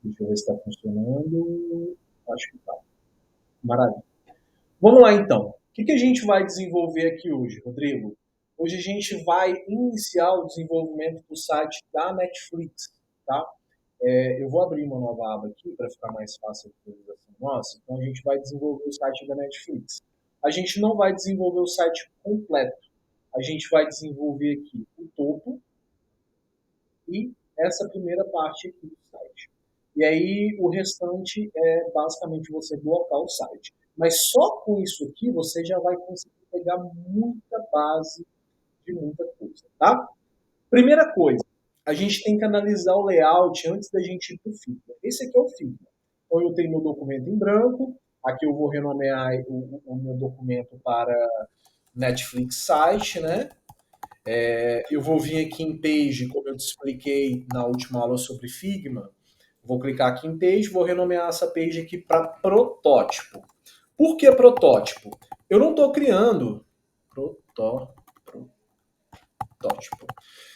Deixa eu ver se está funcionando. Acho que está. Maravilha. Vamos lá, então. O que a gente vai desenvolver aqui hoje, Rodrigo? Hoje a gente vai iniciar o desenvolvimento do site da Netflix, tá? Eu vou abrir uma nova aba aqui para ficar mais fácil a visualização nossa. Então a gente vai desenvolver o site da Netflix. A gente não vai desenvolver o site completo. A gente vai desenvolver aqui o topo e essa primeira parte aqui do site. E aí o restante é basicamente você blocar o site. Mas só com isso aqui você já vai conseguir pegar muita base de muita coisa, tá? Primeira coisa, a gente tem que analisar o layout antes da gente ir para o Figma. Esse aqui é o Figma. Então eu tenho meu documento em branco, aqui eu vou renomear o meu documento para Netflix Site, né? Eu vou vir aqui em Page, como eu te expliquei na última aula sobre Figma. Vou clicar aqui em Page, vou renomear essa page aqui para protótipo. Por que protótipo? Eu não estou criando protótipo.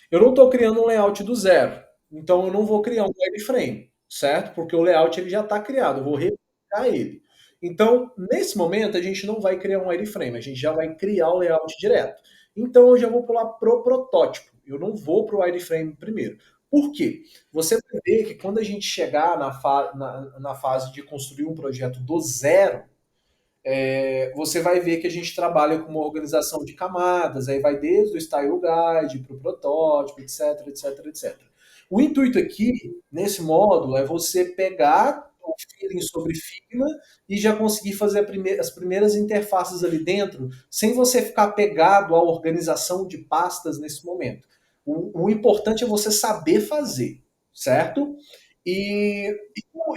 Eu não estou criando um layout do zero. Então eu não vou criar um wireframe, certo? Porque o layout ele já está criado, eu vou replicar ele. Então, nesse momento, a gente não vai criar um wireframe, a gente já vai criar o layout direto. Então eu já vou pular pro protótipo. Eu não vou pro wireframe primeiro. Por quê? Você vai ver que quando a gente chegar na fase de construir um projeto do zero, você vai ver que a gente trabalha com uma organização de camadas, aí vai desde o Style Guide para o protótipo, etc, etc, etc. O intuito aqui, nesse módulo, é você pegar o feeling sobre Figma e já conseguir fazer as primeiras interfaces ali dentro, sem você ficar pegado à organização de pastas nesse momento. O importante é você saber fazer, certo? E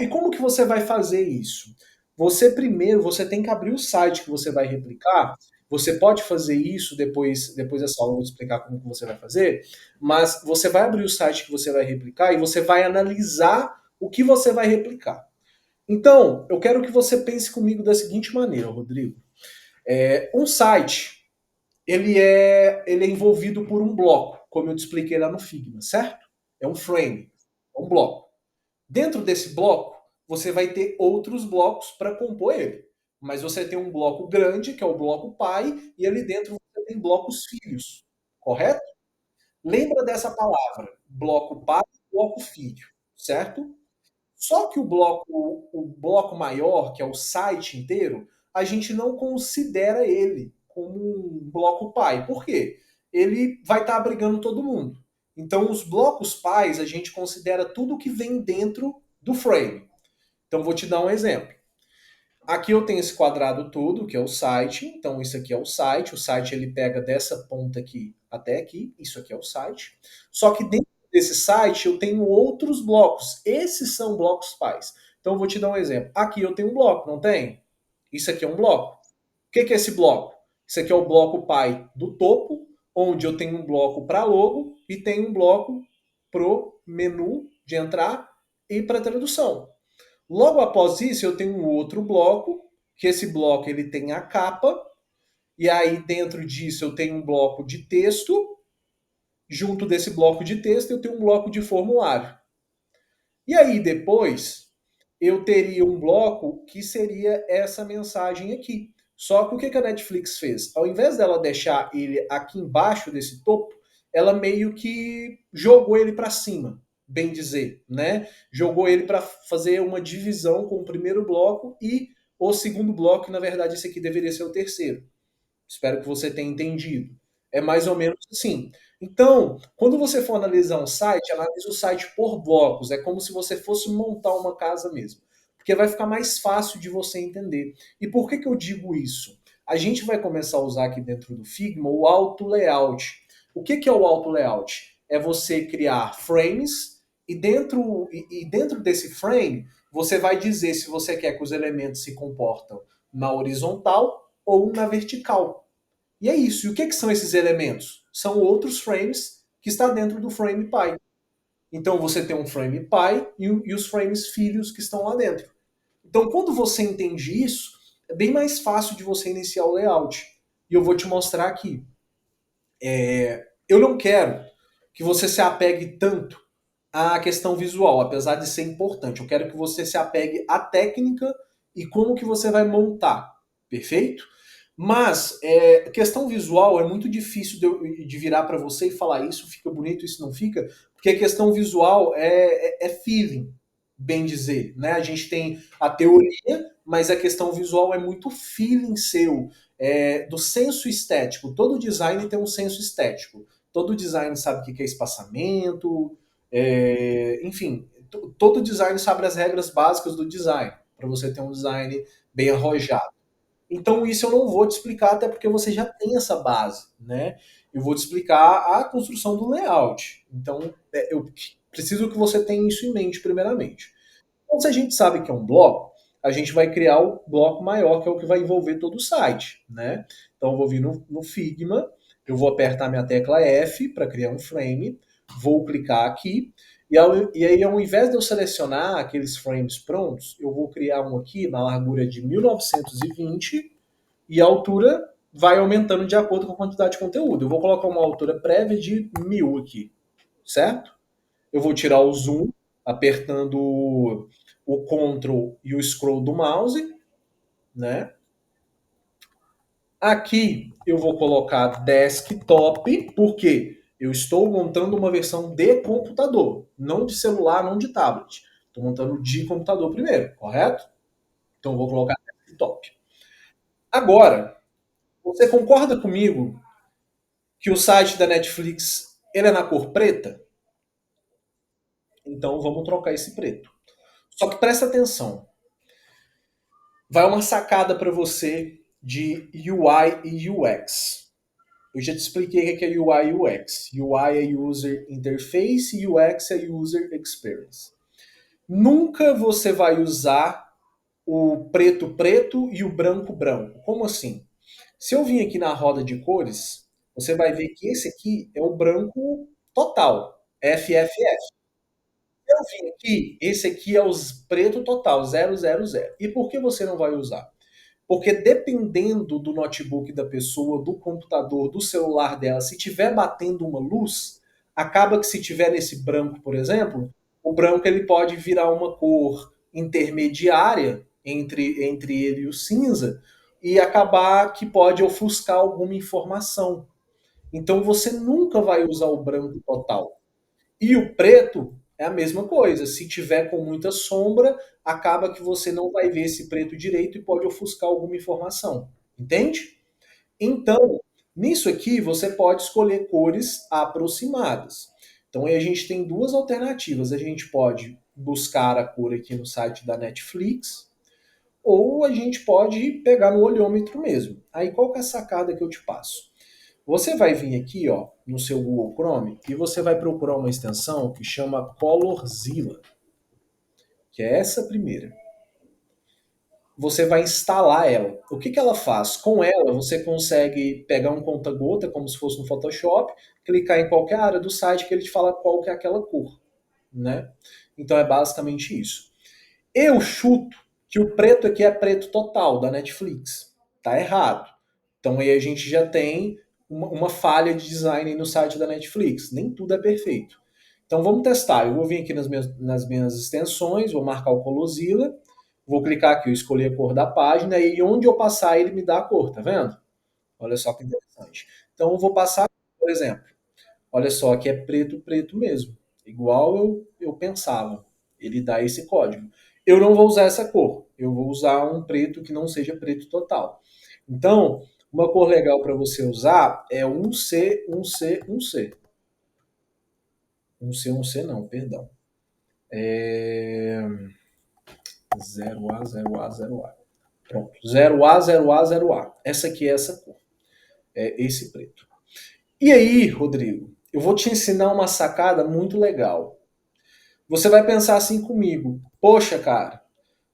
como que você vai fazer isso? Você tem que abrir o site que você vai replicar. Você pode fazer isso depois dessa aula eu vou te explicar como que você vai fazer, mas você vai abrir o site que você vai replicar e você vai analisar o que você vai replicar. Então, eu quero que você pense comigo da seguinte maneira, Rodrigo. Um site, ele é envolvido por um bloco, como eu te expliquei lá no Figma, certo? É um frame, é um bloco. Dentro desse bloco, você vai ter outros blocos para compor ele. Mas você tem um bloco grande, que é o bloco pai, e ali dentro você tem blocos filhos, correto? Lembra dessa palavra, bloco pai e bloco filho, certo? Só que o bloco maior, que é o site inteiro, a gente não considera ele como um bloco pai. Por quê? Ele vai estar abrigando todo mundo. Então, os blocos pais, a gente considera tudo que vem dentro do frame. Então, vou te dar um exemplo. Aqui eu tenho esse quadrado todo, que é o site. Então, isso aqui é o site. O site ele pega dessa ponta aqui até aqui. Isso aqui é o site. Só que dentro desse site eu tenho outros blocos. Esses são blocos pais. Então, eu vou te dar um exemplo. Aqui eu tenho um bloco, não tem? Isso aqui é um bloco. O que é esse bloco? Isso aqui é o bloco pai do topo, onde eu tenho um bloco para logo e tenho um bloco pro menu de entrar e para tradução. Logo após isso, eu tenho um outro bloco, que esse bloco ele tem a capa, e aí dentro disso eu tenho um bloco de texto, junto desse bloco de texto eu tenho um bloco de formulário. E aí depois eu teria um bloco que seria essa mensagem aqui. Só que o que a Netflix fez? Ao invés dela deixar ele aqui embaixo desse topo, ela meio que jogou ele para cima, bem dizer, né? Jogou ele para fazer uma divisão com o primeiro bloco e o segundo bloco, que na verdade esse aqui deveria ser o terceiro. Espero que você tenha entendido. É mais ou menos assim. Então, quando você for analisar um site, analise o site por blocos. É como se você fosse montar uma casa mesmo. Porque vai ficar mais fácil de você entender. E por que eu digo isso? A gente vai começar a usar aqui dentro do Figma o auto layout. O que é o auto layout? É você criar frames e dentro desse frame você vai dizer se você quer que os elementos se comportam na horizontal ou na vertical. E é isso. E o que são esses elementos? São outros frames que está dentro do frame pai. Então você tem um frame pai e os frames filhos que estão lá dentro. Então quando você entende isso, é bem mais fácil de você iniciar o layout. E eu vou te mostrar aqui. Eu não quero que você se apegue tanto a questão visual, apesar de ser importante. Eu quero que você se apegue à técnica e como que você vai montar, perfeito? Mas questão visual é muito difícil de virar para você e falar isso fica bonito, isso não fica, porque a questão visual é feeling, bem dizer, né? A gente tem a teoria, mas a questão visual é muito feeling seu, do senso estético. Todo design tem um senso estético. Todo design sabe o que é espaçamento, enfim, todo design sabe as regras básicas do design, para você ter um design bem arrojado. Então isso eu não vou te explicar, até porque você já tem essa base, né? Eu vou te explicar a construção do layout. Então eu preciso que você tenha isso em mente primeiramente. Então, se a gente sabe que é um bloco, a gente vai criar o bloco maior, que é o que vai envolver todo o site, né? Então, eu vou vir no Figma, eu vou apertar minha tecla F para criar um frame, vou clicar aqui, e aí, ao invés de eu selecionar aqueles frames prontos, eu vou criar um aqui na largura de 1920 e a altura vai aumentando de acordo com a quantidade de conteúdo. Eu vou colocar uma altura prévia de 1000 aqui, certo? Eu vou tirar o zoom apertando o Ctrl e o scroll do mouse, né? Aqui eu vou colocar desktop, porque eu estou montando uma versão de computador, não de celular, não de tablet. Estou montando de computador primeiro, correto? Então eu vou colocar desktop. Agora, você concorda comigo que o site da Netflix ele é na cor preta? Então vamos trocar esse preto. Só que presta atenção, vai uma sacada para você de UI e UX. Eu já te expliquei o que é UI e UX. UI é User Interface e UX é User Experience. Nunca você vai usar o preto preto e o branco branco. Como assim? Se eu vim aqui na roda de cores, você vai ver que esse aqui é o branco total, FFF. Eu vim aqui, esse aqui é o preto total, 000. E por que você não vai usar? Porque dependendo do notebook da pessoa, do computador, do celular dela, se tiver batendo uma luz, acaba que se tiver nesse branco, por exemplo, o branco ele pode virar uma cor intermediária entre ele e o cinza e acabar que pode ofuscar alguma informação. Então você nunca vai usar o branco total. E o preto é a mesma coisa. Se tiver com muita sombra, acaba que você não vai ver esse preto direito e pode ofuscar alguma informação. Entende? Então, nisso aqui você pode escolher cores aproximadas. Então aí a gente tem duas alternativas. A gente pode buscar a cor aqui no site da Netflix, ou a gente pode pegar no olhômetro mesmo. Aí qual que é a sacada que eu te passo? Você vai vir aqui, ó, no seu Google Chrome e você vai procurar uma extensão que chama Colorzilla, que é essa primeira. Você vai instalar ela. O que ela faz? Com ela, você consegue pegar um conta-gota, como se fosse no Photoshop, clicar em qualquer área do site que ele te fala qual que é aquela cor, né? Então é basicamente isso. Eu chuto que o preto aqui é preto total da Netflix. Tá errado. Então aí a gente já tem uma falha de design no site da Netflix. Nem tudo é perfeito. Então vamos testar. Eu vou vir aqui nas minhas extensões, vou marcar o Colosila, vou clicar aqui, eu escolhi a cor da página e onde eu passar ele me dá a cor, tá vendo? Olha só que interessante. Então eu vou passar, por exemplo, olha só, aqui é preto, preto mesmo. Igual eu pensava. Ele dá esse código. Eu não vou usar essa cor. Eu vou usar um preto que não seja preto total. Então, uma cor legal para você usar é 1C, 1C, 1C. 1C, 1C não, perdão. É 0A, 0A, 0A. Pronto. 0A, 0A, 0A. Essa aqui é essa cor. É esse preto. E aí, Rodrigo, eu vou te ensinar uma sacada muito legal. Você vai pensar assim comigo: poxa, cara,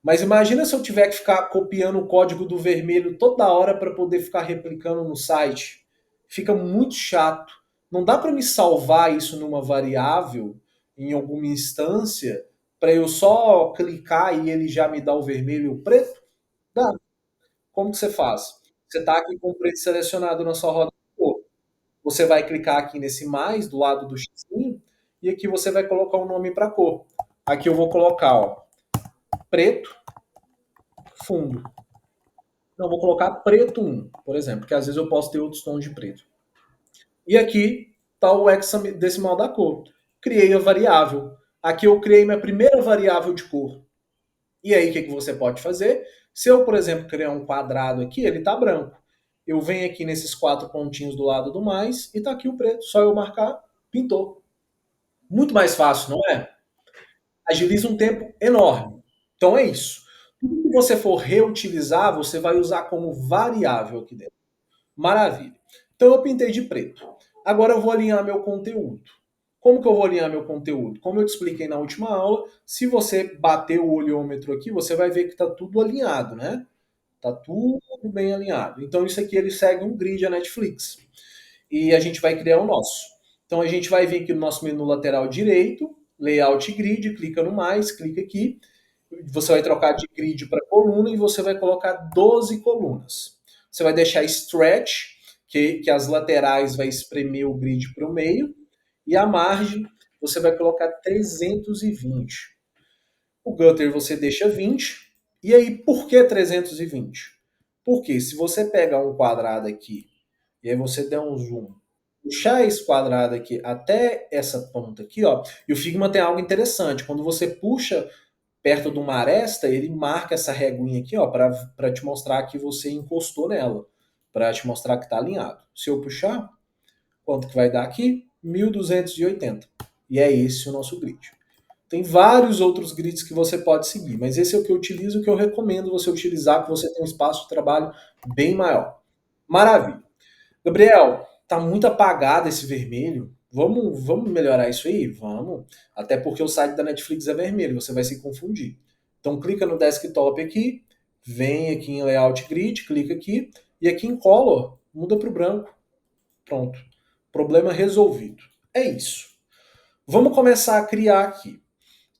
mas imagina se eu tiver que ficar copiando o código do vermelho toda hora para poder ficar replicando no site. Fica muito chato. Não dá para me salvar isso numa variável, em alguma instância, para eu só clicar e ele já me dá o vermelho e o preto? Dá. Como que você faz? Você está aqui com o preto selecionado na sua roda de cor. Você vai clicar aqui nesse mais do lado do xizinho e aqui você vai colocar um nome para cor. Aqui eu vou colocar, ó, preto, fundo. Não, vou colocar preto 1, por exemplo, porque às vezes eu posso ter outros tons de preto. E aqui está o hexadecimal da cor. Criei a variável. Aqui eu criei minha primeira variável de cor. E aí o que você pode fazer? Se eu, por exemplo, criar um quadrado aqui, ele está branco. Eu venho aqui nesses 4 pontinhos do lado do mais e está aqui o preto. Só eu marcar, pintou. Muito mais fácil, não é? Agiliza um tempo enorme. Então é isso. Tudo que você for reutilizar, você vai usar como variável aqui dentro. Maravilha. Então eu pintei de preto. Agora eu vou alinhar meu conteúdo. Como que eu vou alinhar meu conteúdo? Como eu te expliquei na última aula, se você bater o olhômetro aqui, você vai ver que está tudo alinhado, né? Está tudo bem alinhado. Então isso aqui ele segue um grid a Netflix. E a gente vai criar o nosso. Então a gente vai vir aqui no nosso menu lateral direito, layout grid, clica no mais, clica aqui. Você vai trocar de grid para coluna e você vai colocar 12 colunas. Você vai deixar stretch, que as laterais vai espremer o grid para o meio, e a margem você vai colocar 320. O gutter você deixa 20. E aí, por que 320? Porque se você pegar um quadrado aqui, e aí você der um zoom, puxar esse quadrado aqui até essa ponta aqui, ó, e o Figma tem algo interessante. Quando você puxa perto de uma aresta, ele marca essa reguinha aqui, ó, para te mostrar que você encostou nela, para te mostrar que está alinhado. Se eu puxar, quanto que vai dar aqui? 1280. E é esse o nosso grid. Tem vários outros grids que você pode seguir, mas esse é o que eu utilizo, o que eu recomendo você utilizar, que você tem um espaço de trabalho bem maior. Maravilha. Gabriel, tá muito apagado esse vermelho. Vamos melhorar isso aí? Vamos. Até porque o site da Netflix é vermelho, você vai se confundir. Então clica no desktop aqui, vem aqui em layout grid, clica aqui e aqui em color, muda para o branco. Pronto. Problema resolvido. É isso. Vamos começar a criar aqui.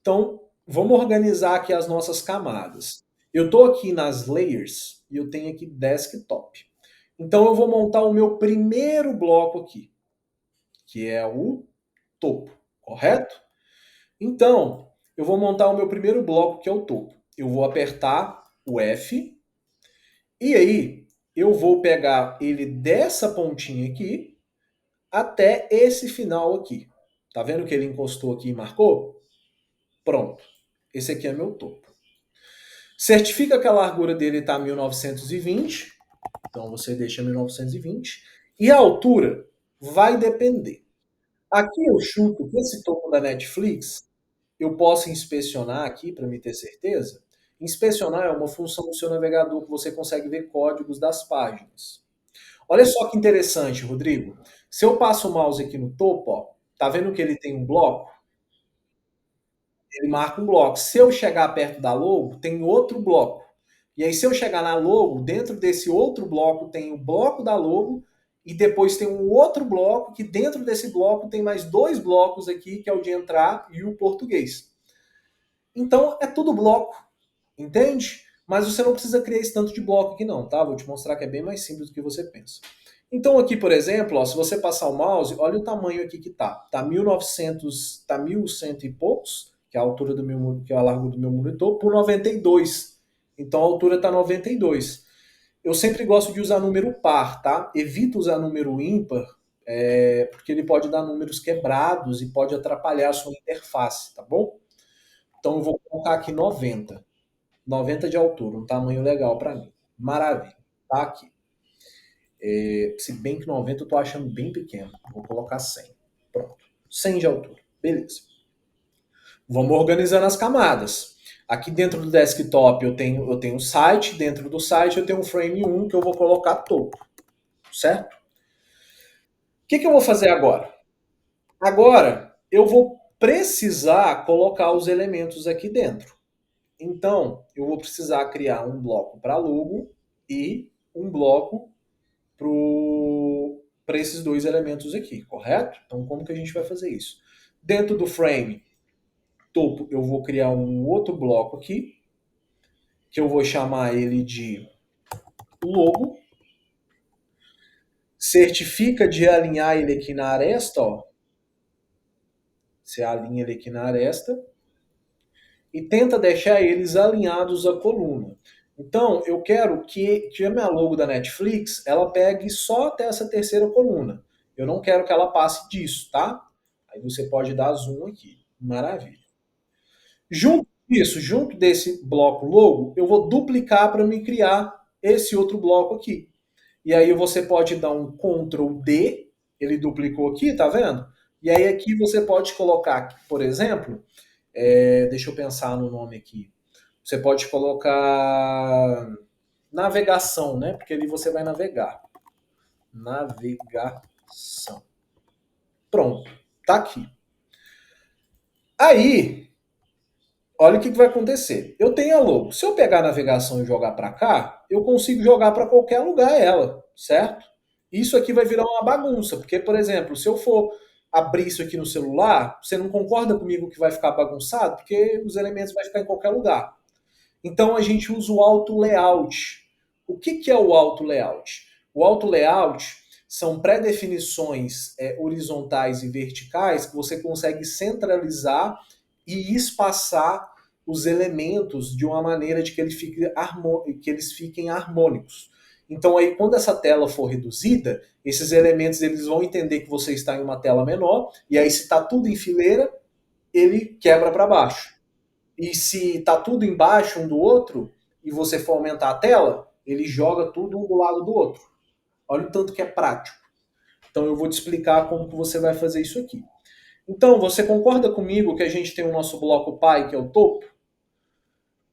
Então, vamos organizar aqui as nossas camadas. Eu estou aqui nas layers e eu tenho aqui desktop. Então eu vou montar o meu primeiro bloco aqui, que é o topo, correto? Então, eu vou montar o meu primeiro bloco, que é o topo. Eu vou apertar o F e aí eu vou pegar ele dessa pontinha aqui até esse final aqui. Tá vendo que ele encostou aqui e marcou? Pronto. Esse aqui é meu topo. Certifica que a largura dele está 1920. Então você deixa 1920. E a altura vai depender. Aqui eu chuto que esse topo da Netflix eu posso inspecionar aqui para me ter certeza. Inspecionar é uma função do seu navegador que você consegue ver códigos das páginas. Olha só que interessante, Rodrigo. Se eu passo o mouse aqui no topo, ó, tá vendo que ele tem um bloco? Ele marca um bloco. Se eu chegar perto da logo, tem outro bloco. E aí, se eu chegar na logo, dentro desse outro bloco tem o bloco da logo e depois tem um outro bloco que dentro desse bloco tem mais dois blocos aqui, que é o de entrar e o português. Então, é tudo bloco, entende? Mas você não precisa criar esse tanto de bloco aqui não, tá? Vou te mostrar que é bem mais simples do que você pensa. Então aqui, por exemplo, ó, se você passar o mouse, olha o tamanho aqui que tá. Tá 1900, tá 1100 e poucos, que é a altura do meu, que é a largura do meu monitor, por 92. Então a altura tá 92. Eu sempre gosto de usar número par, tá? Evito usar número ímpar, porque ele pode dar números quebrados e pode atrapalhar a sua interface, tá bom? Então eu vou colocar aqui 90. 90 de altura, um tamanho legal para mim. Maravilha. Tá aqui. Se bem que 90 eu tô achando bem pequeno. Vou colocar 100. Pronto. 100 de altura. Beleza. Vamos organizando as camadas. Aqui dentro do desktop eu tenho o site. Dentro do site eu tenho um frame 1 que eu vou colocar topo. Certo? O que eu vou fazer agora? Agora eu vou precisar colocar os elementos aqui dentro. Então, eu vou precisar criar um bloco para logo e um bloco para esses dois elementos aqui, correto? Então, como que a gente vai fazer isso? Dentro do frame topo, eu vou criar um outro bloco aqui, que eu vou chamar ele de logo. Certifica de alinhar ele aqui na aresta, ó. Você alinha ele aqui na aresta e tenta deixar eles alinhados à coluna. Então, eu quero que a minha logo da Netflix, ela pegue só até essa terceira coluna. Eu não quero que ela passe disso, tá? Aí você pode dar zoom aqui. Maravilha. Junto desse bloco logo, eu vou duplicar para me criar esse outro bloco aqui. E aí você pode dar um Ctrl D, ele duplicou aqui, tá vendo? E aí aqui você pode colocar, por exemplo, deixa eu pensar no nome aqui. Você pode colocar navegação, né? Porque ali você vai navegar. Navegação. Pronto, tá aqui. Aí, olha o que vai acontecer. Eu tenho a logo. Se eu pegar a navegação e jogar para cá, eu consigo jogar para qualquer lugar ela, certo? Isso aqui vai virar uma bagunça, porque, por exemplo, se eu for abrir isso aqui no celular, você não concorda comigo que vai ficar bagunçado? Porque os elementos vão ficar em qualquer lugar. Então a gente usa o auto layout. O que é o auto layout? O auto layout são pré-definições horizontais e verticais que você consegue centralizar e espaçar os elementos de uma maneira de que, que eles fiquem harmônicos. Então aí quando essa tela for reduzida, esses elementos eles vão entender que você está em uma tela menor, e aí se está tudo em fileira, ele quebra para baixo. E se tá tudo embaixo um do outro e você for aumentar a tela, ele joga tudo um do lado do outro. Olha o tanto que é prático. Então eu vou te explicar como que você vai fazer isso aqui. Então, você concorda comigo que a gente tem o nosso bloco pai, que é o topo?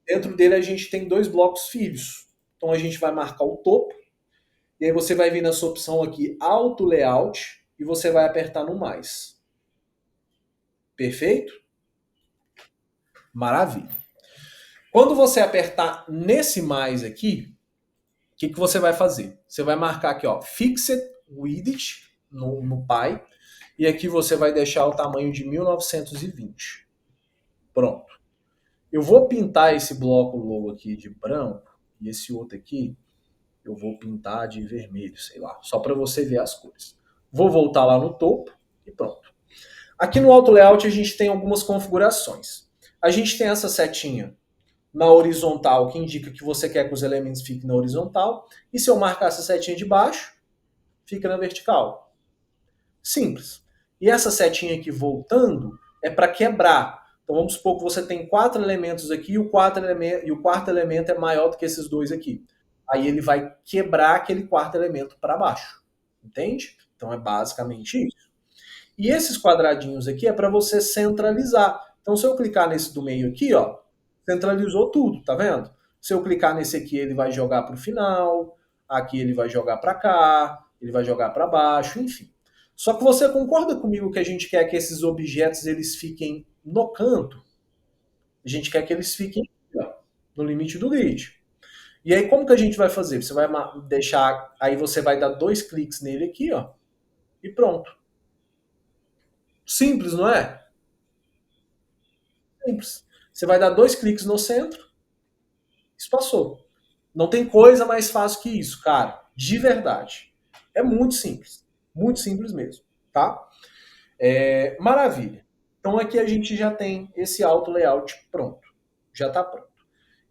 Dentro dele a gente tem dois blocos filhos. Então a gente vai marcar o topo, e aí você vai vir nessa opção aqui, Auto Layout, e você vai apertar no mais. Perfeito? Maravilha. Quando você apertar nesse mais aqui, o que você vai fazer? Você vai marcar aqui, ó, Fixed Width no Pi, e aqui você vai deixar o tamanho de 1920. Pronto. Eu vou pintar esse bloco logo aqui de branco, e esse outro aqui eu vou pintar de vermelho, sei lá, só para você ver as cores. Vou voltar lá no topo e pronto. Aqui no Auto Layout a gente tem algumas configurações. A gente tem essa setinha na horizontal, que indica que você quer que os elementos fiquem na horizontal. E se eu marcar essa setinha de baixo, fica na vertical. Simples. E essa setinha aqui voltando é para quebrar. Então vamos supor que você tem 4 elementos aqui e o quarto elemento é maior do que esses dois aqui. Aí ele vai quebrar aquele quarto elemento para baixo. Entende? Então é basicamente isso. E esses quadradinhos aqui é para você centralizar. Então se eu clicar nesse do meio aqui, ó, centralizou tudo, tá vendo? Se eu clicar nesse aqui, ele vai jogar para o final, aqui ele vai jogar para cá, ele vai jogar para baixo, enfim. Só que você concorda comigo que a gente quer que esses objetos eles fiquem no canto? A gente quer que eles fiquem ó, no limite do grid. E aí como que a gente vai fazer? Você vai deixar, aí você vai dar 2 cliques nele aqui, ó, e pronto. Simples, não é? Simples. Você vai dar 2 cliques no centro, espaçou. Não tem coisa mais fácil que isso, cara. De verdade. É muito simples. Muito simples mesmo, tá? Maravilha. Então aqui a gente já tem esse auto layout pronto. Já está pronto.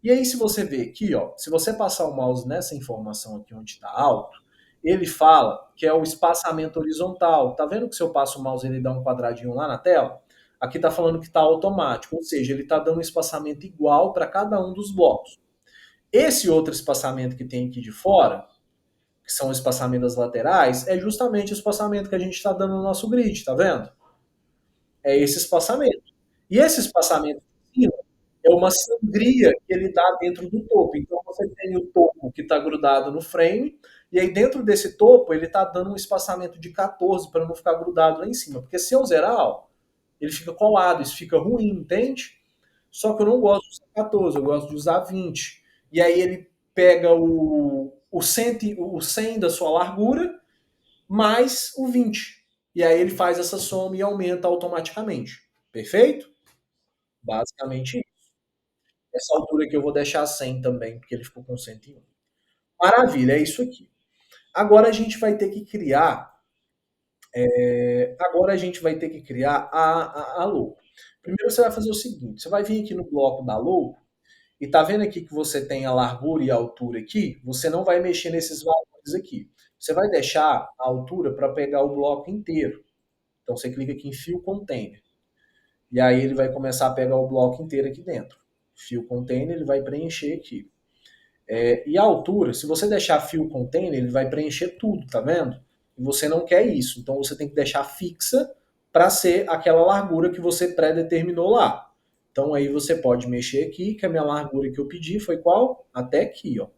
E aí se você ver aqui, ó, se você passar o mouse nessa informação aqui onde está alto, ele fala que é o espaçamento horizontal. Tá vendo que se eu passo o mouse ele dá um quadradinho lá na tela? Aqui está falando que está automático, ou seja, ele está dando um espaçamento igual para cada um dos blocos. Esse outro espaçamento que tem aqui de fora, que são o espaçamento das laterais, é justamente o espaçamento que a gente está dando no nosso grid, tá vendo? É esse espaçamento. E esse espaçamento de cima é uma sangria que ele dá dentro do topo. Então você tem o topo que está grudado no frame, e aí dentro desse topo ele está dando um espaçamento de 14 para não ficar grudado lá em cima. Porque se eu zerar, ó, ele fica colado, isso fica ruim, entende? Só que eu não gosto de usar 14, eu gosto de usar 20. E aí ele pega o 100 da sua largura mais o 20. E aí ele faz essa soma e aumenta automaticamente. Perfeito? Basicamente isso. Essa altura aqui eu vou deixar 100 também, porque ele ficou com 101. Maravilha, é isso aqui. Agora a gente vai ter que criar Agora a gente vai ter que criar a logo. Primeiro você vai fazer o seguinte, você vai vir aqui no bloco da logo, e tá vendo aqui que você tem a largura e a altura aqui? Você não vai mexer nesses valores aqui. Você vai deixar a altura para pegar o bloco inteiro. Então você clica aqui em Fill Container. E aí ele vai começar a pegar o bloco inteiro aqui dentro. Fill Container, ele vai preencher aqui. E a altura, se você deixar Fill Container, ele vai preencher tudo, tá vendo? E você não quer isso. Então você tem que deixar fixa para ser aquela largura que você pré-determinou lá. Então aí você pode mexer aqui, que a minha largura que eu pedi foi qual? Até aqui, ó.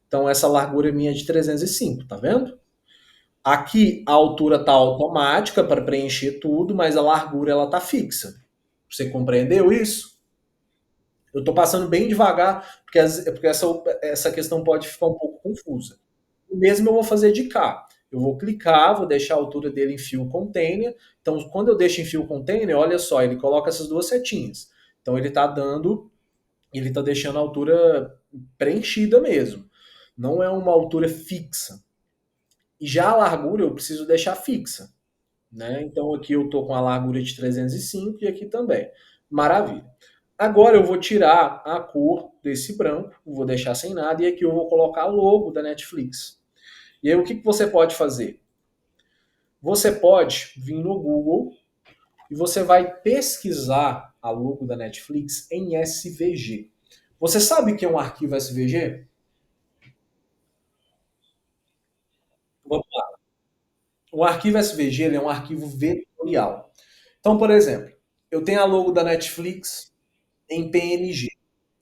Então essa largura minha é de 305, tá vendo? Aqui a altura tá automática para preencher tudo, mas a largura ela tá fixa. Você compreendeu isso? Eu estou passando bem devagar, porque essa questão pode ficar um pouco confusa. O mesmo eu vou fazer de cá. Eu vou clicar, vou deixar a altura dele em Fill Container. Então, quando eu deixo em Fill Container, olha só, ele coloca essas duas setinhas. Então, ele está deixando a altura preenchida mesmo. Não é uma altura fixa. E já a largura eu preciso deixar fixa, né? Então, aqui eu estou com a largura de 305 e aqui também. Maravilha. Agora eu vou tirar a cor desse branco, vou deixar sem nada, e aqui eu vou colocar o logo da Netflix. E aí o que você pode fazer? Você pode vir no Google e você vai pesquisar a logo da Netflix em SVG. Você sabe o que é um arquivo SVG? Vamos lá. Um arquivo SVG ele é um arquivo vetorial. Então, por exemplo, eu tenho a logo da Netflix em PNG.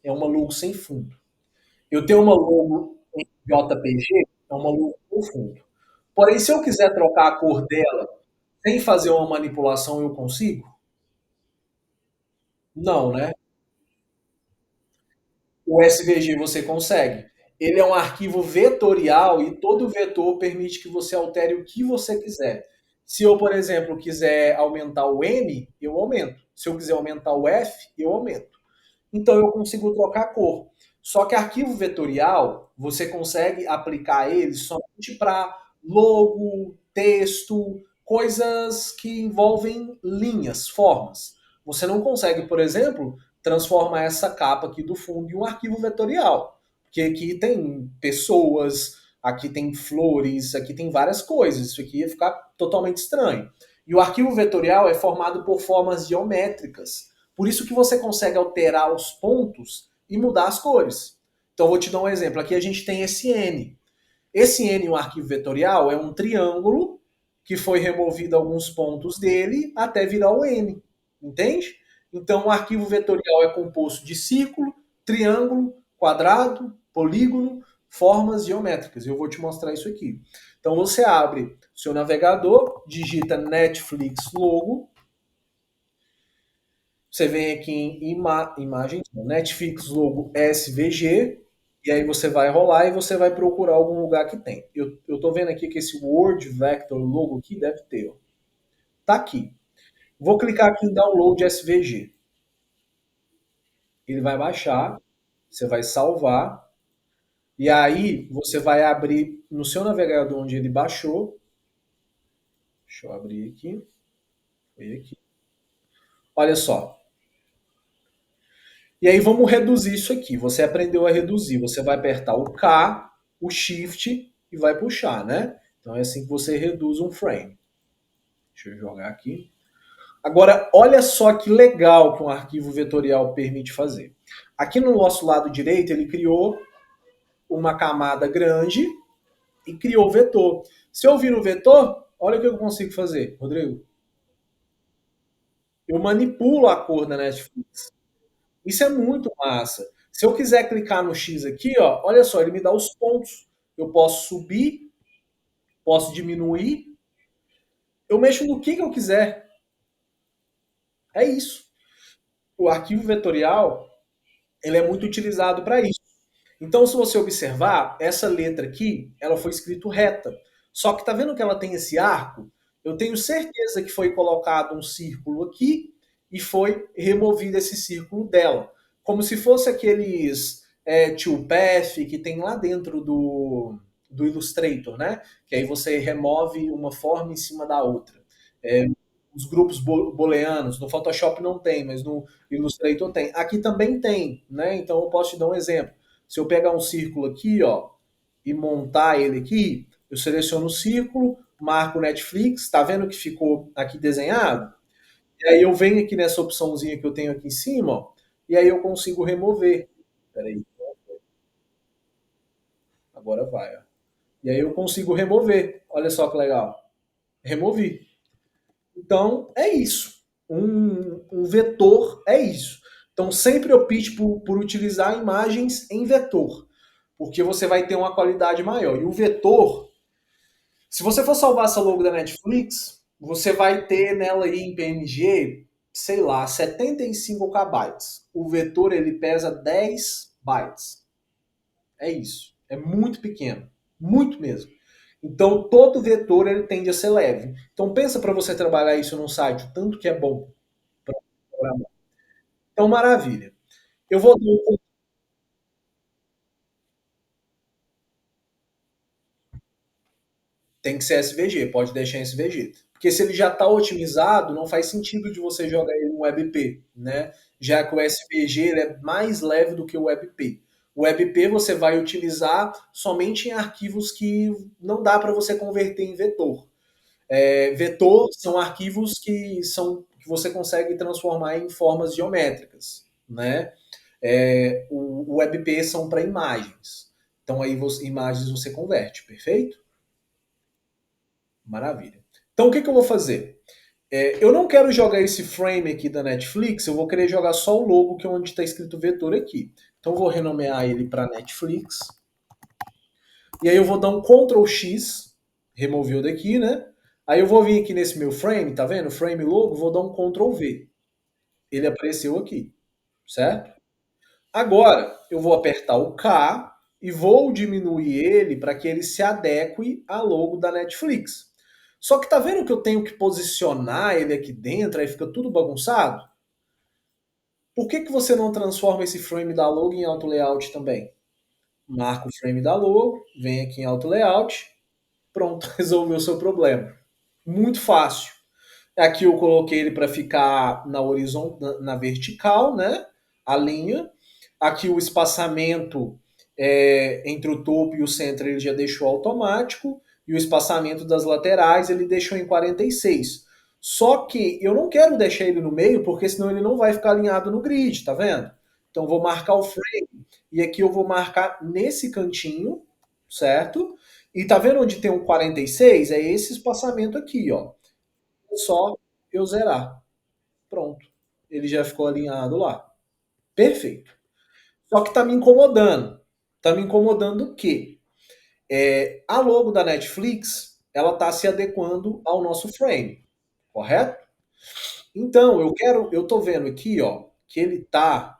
É uma logo sem fundo. Eu tenho uma logo em JPG, é uma logo com fundo. Porém, se eu quiser trocar a cor dela sem fazer uma manipulação, eu consigo? Não, né? O SVG você consegue. Ele é um arquivo vetorial e todo vetor permite que você altere o que você quiser. Se eu, por exemplo, quiser aumentar o M, eu aumento. Se eu quiser aumentar o F, eu aumento. Então eu consigo trocar a cor. Só que arquivo vetorial, você consegue aplicar ele somente para logo, texto, coisas que envolvem linhas, formas. Você não consegue, por exemplo, transformar essa capa aqui do fundo em um arquivo vetorial. Porque aqui tem pessoas, aqui tem flores, aqui tem várias coisas. Isso aqui ia ficar totalmente estranho. E o arquivo vetorial é formado por formas geométricas. Por isso que você consegue alterar os pontos e mudar as cores. Então, eu vou te dar um exemplo. Aqui a gente tem esse N. Esse N, um arquivo vetorial, é um triângulo que foi removido alguns pontos dele até virar o N. Entende? Então, o arquivo vetorial é composto de círculo, triângulo, quadrado, polígono, formas geométricas. Eu vou te mostrar isso aqui. Então, você abre seu navegador, digita Netflix Logo, você vem aqui em imagens, Netflix logo SVG, e aí você vai rolar e você vai procurar algum lugar que tem. Eu tô vendo aqui que esse Word Vector logo aqui deve ter. Ó. Tá aqui. Vou clicar aqui em Download SVG. Ele vai baixar, você vai salvar, e aí você vai abrir no seu navegador onde ele baixou. Deixa eu abrir aqui. Foi aqui. Olha só, e aí vamos reduzir isso aqui. Você aprendeu a reduzir. Você vai apertar o K, o Shift e vai puxar, né? Então é assim que você reduz um frame. Deixa eu jogar aqui. Agora, olha só que legal que um arquivo vetorial permite fazer. Aqui no nosso lado direito, ele criou uma camada grande e criou o vetor. Se eu vir no vetor, olha o que eu consigo fazer, Rodrigo. Eu manipulo a cor da Netflix. Isso é muito massa. Se eu quiser clicar no X aqui, ó, olha só, ele me dá os pontos. Eu posso subir, posso diminuir, eu mexo no que eu quiser. É isso. O arquivo vetorial, ele é muito utilizado para isso. Então, se você observar, essa letra aqui, ela foi escrito reta. Só que tá vendo que ela tem esse arco? Eu tenho certeza que foi colocado um círculo aqui e foi removido esse círculo dela. Como se fosse aqueles toolpath que tem lá dentro do Illustrator, né? Que aí você remove uma forma em cima da outra. É, os grupos booleanos, no Photoshop não tem, mas no Illustrator tem. Aqui também tem, né? Então eu posso te dar um exemplo. Se eu pegar um círculo aqui, ó, e montar ele aqui, eu seleciono o círculo, marco Netflix, tá vendo que ficou aqui desenhado? E aí eu venho aqui nessa opçãozinha que eu tenho aqui em cima, ó, e aí eu consigo remover. Peraí, agora vai, ó. E aí eu consigo remover. Olha só que legal. Removi. Então, é isso. Um vetor é isso. Então, sempre opte por utilizar imagens em vetor, porque você vai ter uma qualidade maior. E o vetor, se você for salvar essa logo da Netflix, você vai ter nela aí em PNG, sei lá, 75 KB. O vetor ele pesa 10 bytes. É isso. É muito pequeno. Muito mesmo. Então, todo vetor ele tende a ser leve. Então, pensa para você trabalhar isso num site, o tanto que é bom para programar. Então, maravilha. Eu vou tem que ser SVG, pode deixar em SVG. Porque se ele já está otimizado, não faz sentido de você jogar ele no WebP, né? Já que o SVG ele é mais leve do que o WebP. O WebP você vai utilizar somente em arquivos que não dá para você converter em vetor. Vetor são arquivos que você consegue transformar em formas geométricas, né? O WebP são para imagens. Então aí imagens você converte, perfeito? Maravilha. Então o que, que eu vou fazer? Eu não quero jogar esse frame aqui da Netflix, eu vou querer jogar só o logo que é onde está escrito vetor aqui. Então eu vou renomear ele para Netflix. E aí eu vou dar um Ctrl X, removeu daqui, né? Aí eu vou vir aqui nesse meu frame, tá vendo? Frame logo, vou dar um Ctrl V. Ele apareceu aqui, certo? Agora eu vou apertar o K e vou diminuir ele para que ele se adeque à logo da Netflix. Só que tá vendo que eu tenho que posicionar ele aqui dentro, aí fica tudo bagunçado? Por que, que você não transforma esse frame da logo em auto layout também? Marca o frame da logo, vem aqui em auto layout, pronto, resolveu o seu problema. Muito fácil. Aqui eu coloquei ele para ficar na horizontal, na vertical, né? A linha. Aqui o espaçamento entre o topo e o centro ele já deixou automático. E o espaçamento das laterais ele deixou em 46. Só que eu não quero deixar ele no meio, porque senão ele não vai ficar alinhado no grid, tá vendo? Então vou marcar o frame e aqui eu vou marcar nesse cantinho, certo? E tá vendo onde tem um 46? É esse espaçamento aqui, ó. É só eu zerar. Pronto. Ele já ficou alinhado lá. Perfeito. Só que tá me incomodando. Tá me incomodando o quê? A logo da Netflix, ela tá se adequando ao nosso frame, correto? Então, eu tô vendo aqui, ó, que ele tá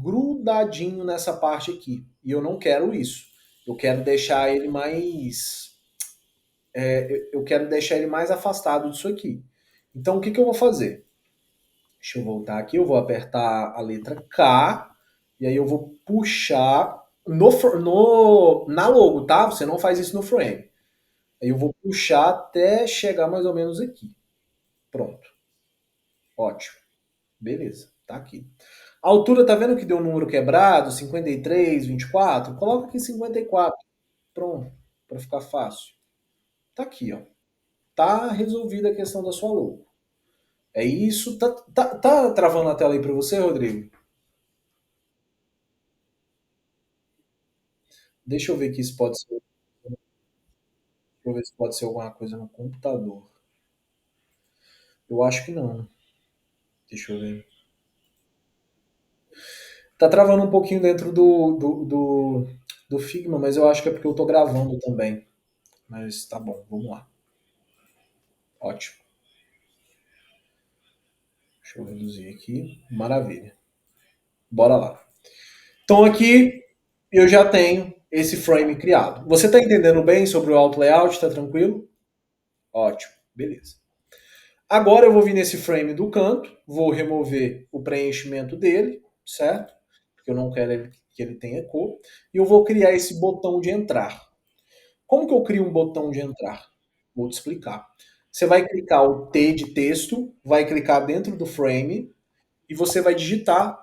grudadinho nessa parte aqui. E eu não quero isso. Eu quero deixar ele mais eu quero deixar ele mais afastado disso aqui. Então, o que, que eu vou fazer? Deixa eu voltar aqui, eu vou apertar a letra K e aí eu vou puxar na logo, tá? Você não faz isso no frame. Aí eu vou puxar até chegar mais ou menos aqui. Pronto. Ótimo. Beleza. Tá aqui. A altura, tá vendo que deu um número quebrado? 53, 24? Coloca aqui 54. Pronto. Para ficar fácil. Tá aqui, ó. Tá resolvida a questão da sua logo. É isso. Tá travando a tela aí para você, Rodrigo? Deixa eu ver aqui se pode ser. Deixa eu ver se pode ser alguma coisa no computador. Eu acho que não. Deixa eu ver. Tá travando um pouquinho dentro do Figma, mas eu acho que é porque eu tô gravando também. Mas tá bom, vamos lá. Ótimo. Deixa eu reduzir aqui. Maravilha. Bora lá. Então aqui eu já tenho esse frame criado. Você tá entendendo bem sobre o auto layout? Tá tranquilo? Ótimo. Beleza. Agora eu vou vir nesse frame do canto, vou remover o preenchimento dele, certo? Porque eu não quero que ele tenha cor. E eu vou criar esse botão de entrar. Como que eu crio um botão de entrar? Vou te explicar. Você vai clicar o T de texto, vai clicar dentro do frame e você vai digitar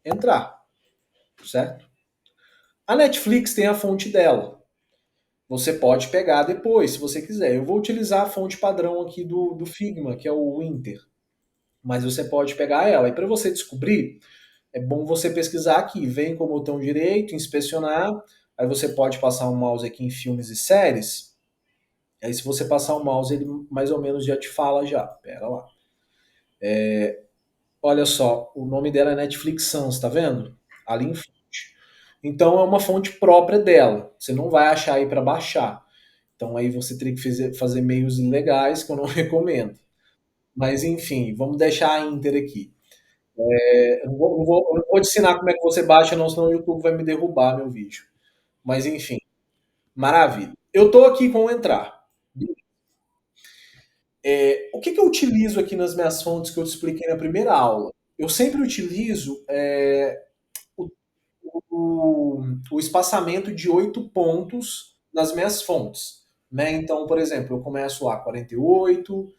entrar, certo? A Netflix tem a fonte dela. Você pode pegar depois, se você quiser. Eu vou utilizar a fonte padrão aqui do Figma, que é o Inter. Mas você pode pegar ela. E para você descobrir, é bom você pesquisar aqui. Vem com o botão direito, inspecionar. Aí você pode passar o mouse aqui em filmes e séries. Aí se você passar o mouse, ele mais ou menos já te fala já. Pera lá. Olha só, o nome dela é Netflix Sans, tá vendo? Ali em frente. Então é uma fonte própria dela. Você não vai achar aí para baixar. Então aí você teria que fazer meios ilegais que eu não recomendo. Mas enfim, vamos deixar a Inter aqui. Eu não vou te ensinar como é que você baixa, não, senão o YouTube vai me derrubar meu vídeo. Mas enfim, maravilha. Eu estou aqui com o entrar. O que eu utilizo aqui nas minhas fontes que eu te expliquei na primeira aula? Eu sempre utilizo o, o espaçamento de 8 pontos nas minhas fontes. Né? Então, por exemplo, eu começo lá 48,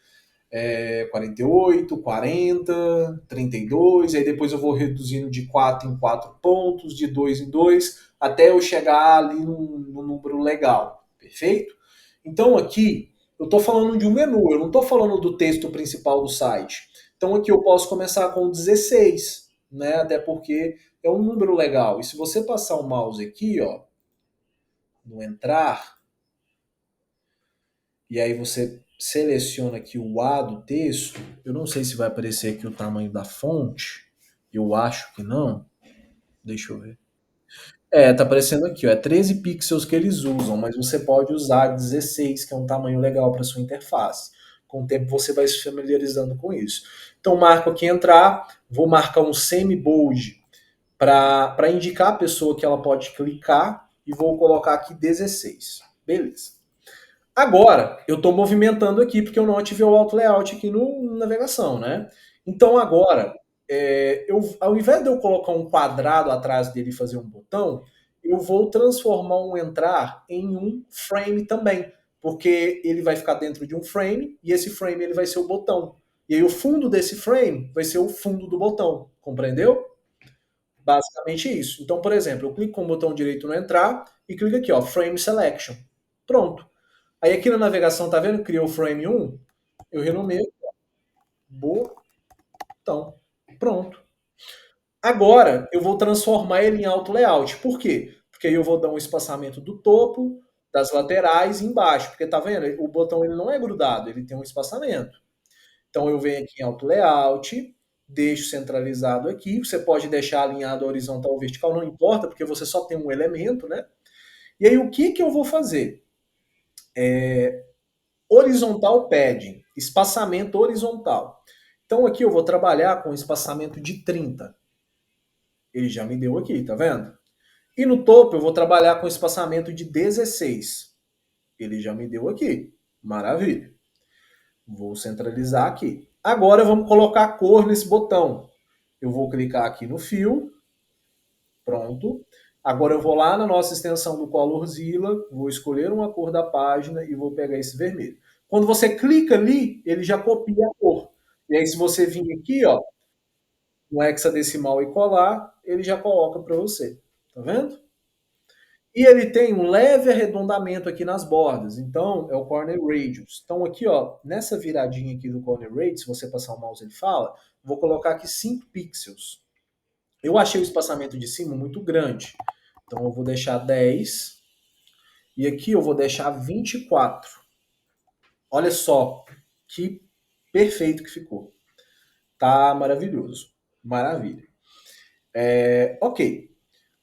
48, 40, 32, aí depois eu vou reduzindo de 4 em 4 pontos, de 2 em 2, até eu chegar ali no número legal, perfeito? Então aqui eu estou falando de um menu, eu não estou falando do texto principal do site. Então aqui eu posso começar com 16, né? Até porque é um número legal. E se você passar o mouse aqui, ó, no entrar, e aí você seleciona aqui o A do texto. Eu não sei se vai aparecer aqui o tamanho da fonte. Eu acho que não. Deixa eu ver. Tá aparecendo aqui, ó. É 13 pixels que eles usam, mas você pode usar 16, que é um tamanho legal para sua interface. Com o tempo você vai se familiarizando com isso. Então marco aqui entrar, vou marcar um semi-bold para indicar a pessoa que ela pode clicar e vou colocar aqui 16. Beleza. Agora, eu estou movimentando aqui porque eu não ativei o Auto Layout aqui no navegação, né? Então agora, ao invés de eu colocar um quadrado atrás dele e fazer um botão, eu vou transformar um entrar em um frame também, porque ele vai ficar dentro de um frame e esse frame ele vai ser o botão. E aí o fundo desse frame vai ser o fundo do botão, compreendeu? Basicamente isso. Então, por exemplo, eu clico com o botão direito no entrar e clico aqui, ó, Frame Selection. Pronto. Aí aqui na navegação, tá vendo? Criou o frame 1, eu renomeio botão. Pronto. Agora eu vou transformar ele em auto layout. Por quê? Porque aí eu vou dar um espaçamento do topo, das laterais e embaixo. Porque tá vendo? O botão ele não é grudado, ele tem um espaçamento. Então eu venho aqui em auto layout, deixo centralizado aqui. Você pode deixar alinhado horizontal ou vertical, não importa, porque você só tem um elemento, né? E aí o que eu vou fazer? Horizontal padding, espaçamento horizontal. Então aqui eu vou trabalhar com espaçamento de 30. Ele já me deu aqui, tá vendo? E no topo eu vou trabalhar com espaçamento de 16. Ele já me deu aqui. Maravilha. Vou centralizar aqui. Agora vamos colocar a cor nesse botão. Eu vou clicar aqui no fio. Pronto. Agora eu vou lá na nossa extensão do Colorzilla, vou escolher uma cor da página e vou pegar esse vermelho. Quando você clica ali, ele já copia a cor. E aí se você vir aqui, ó, no hexadecimal e colar, ele já coloca para você. Tá vendo? E ele tem um leve arredondamento aqui nas bordas. Então, é o corner radius. Então, aqui, ó, nessa viradinha aqui do corner radius, se você passar o mouse, ele fala, vou colocar aqui 5 pixels. Eu achei o espaçamento de cima muito grande. Então eu vou deixar 10 e aqui eu vou deixar 24. Olha só que perfeito que ficou. Tá maravilhoso. Maravilha. Ok.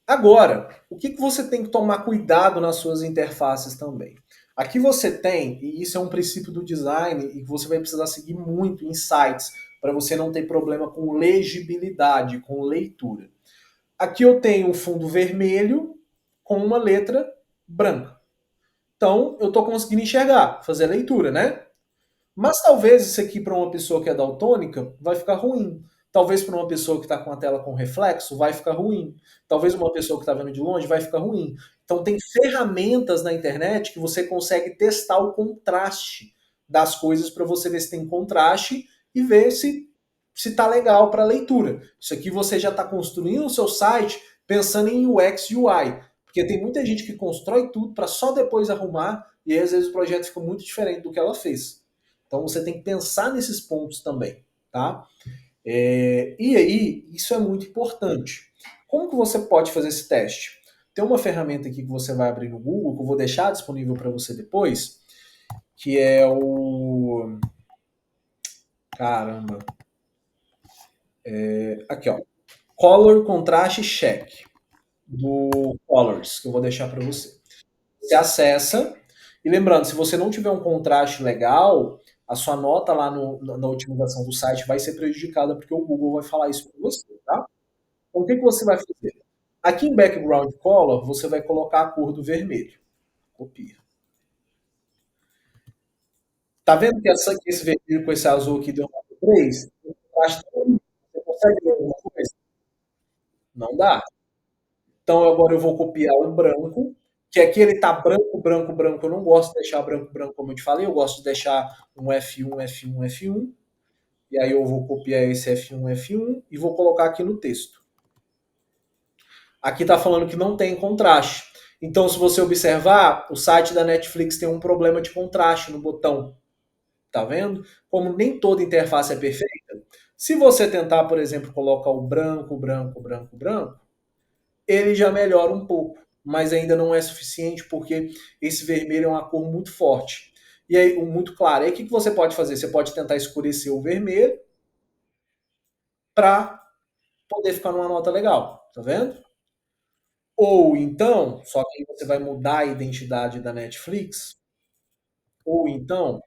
Agora, o que você tem que tomar cuidado nas suas interfaces também? Aqui você tem, e isso é um princípio do design, e você vai precisar seguir muito em sites para você não ter problema com legibilidade, com leitura. Aqui eu tenho um fundo vermelho com uma letra branca. Então, eu estou conseguindo enxergar, fazer a leitura, né? Mas talvez isso aqui para uma pessoa que é daltônica vai ficar ruim, Talvez para uma pessoa que está com a tela com reflexo vai ficar ruim. Talvez uma pessoa que está vendo de longe vai ficar ruim. Então tem ferramentas na internet que você consegue testar o contraste das coisas para você ver se tem contraste e ver se está legal para leitura. Isso aqui você já está construindo o seu site pensando em UX e UI. Porque tem muita gente que constrói tudo para só depois arrumar e aí, às vezes o projeto fica muito diferente do que ela fez. Então você tem que pensar nesses pontos também, tá? E aí, isso é muito importante. Como que você pode fazer esse teste? Tem uma ferramenta aqui que você vai abrir no Google, que eu vou deixar disponível para você depois, que é o... Caramba. Aqui, ó. Color Contrast Check, do Colors, que eu vou deixar para você. Você acessa, e lembrando, se você não tiver um contraste legal, a sua nota lá na otimização do site vai ser prejudicada, porque o Google vai falar isso para você, tá? Então, o que você vai fazer? Aqui em Background Color, você vai colocar a cor do vermelho. Copia. Tá vendo que esse vermelho com esse azul aqui deu nota 3? Você consegue ver alguma coisa? Não dá. Então agora eu vou copiar o branco, que aqui ele tá branco, branco, branco. Eu não gosto de deixar branco, branco, como eu te falei. Eu gosto de deixar um F1, F1, F1. E aí eu vou copiar esse F1, F1 e vou colocar aqui no texto. Aqui está falando que não tem contraste. Então, se você observar, o site da Netflix tem um problema de contraste no botão. Tá vendo? Como nem toda interface é perfeita, se você tentar, por exemplo, colocar o branco, branco, branco, branco, ele já melhora um pouco, mas ainda não é suficiente porque esse vermelho é uma cor muito forte. E aí, muito claro. Aí o que você pode fazer? Você pode tentar escurecer o vermelho para poder ficar numa nota legal. Tá vendo? Ou então, só que aí você vai mudar a identidade da Netflix, ou então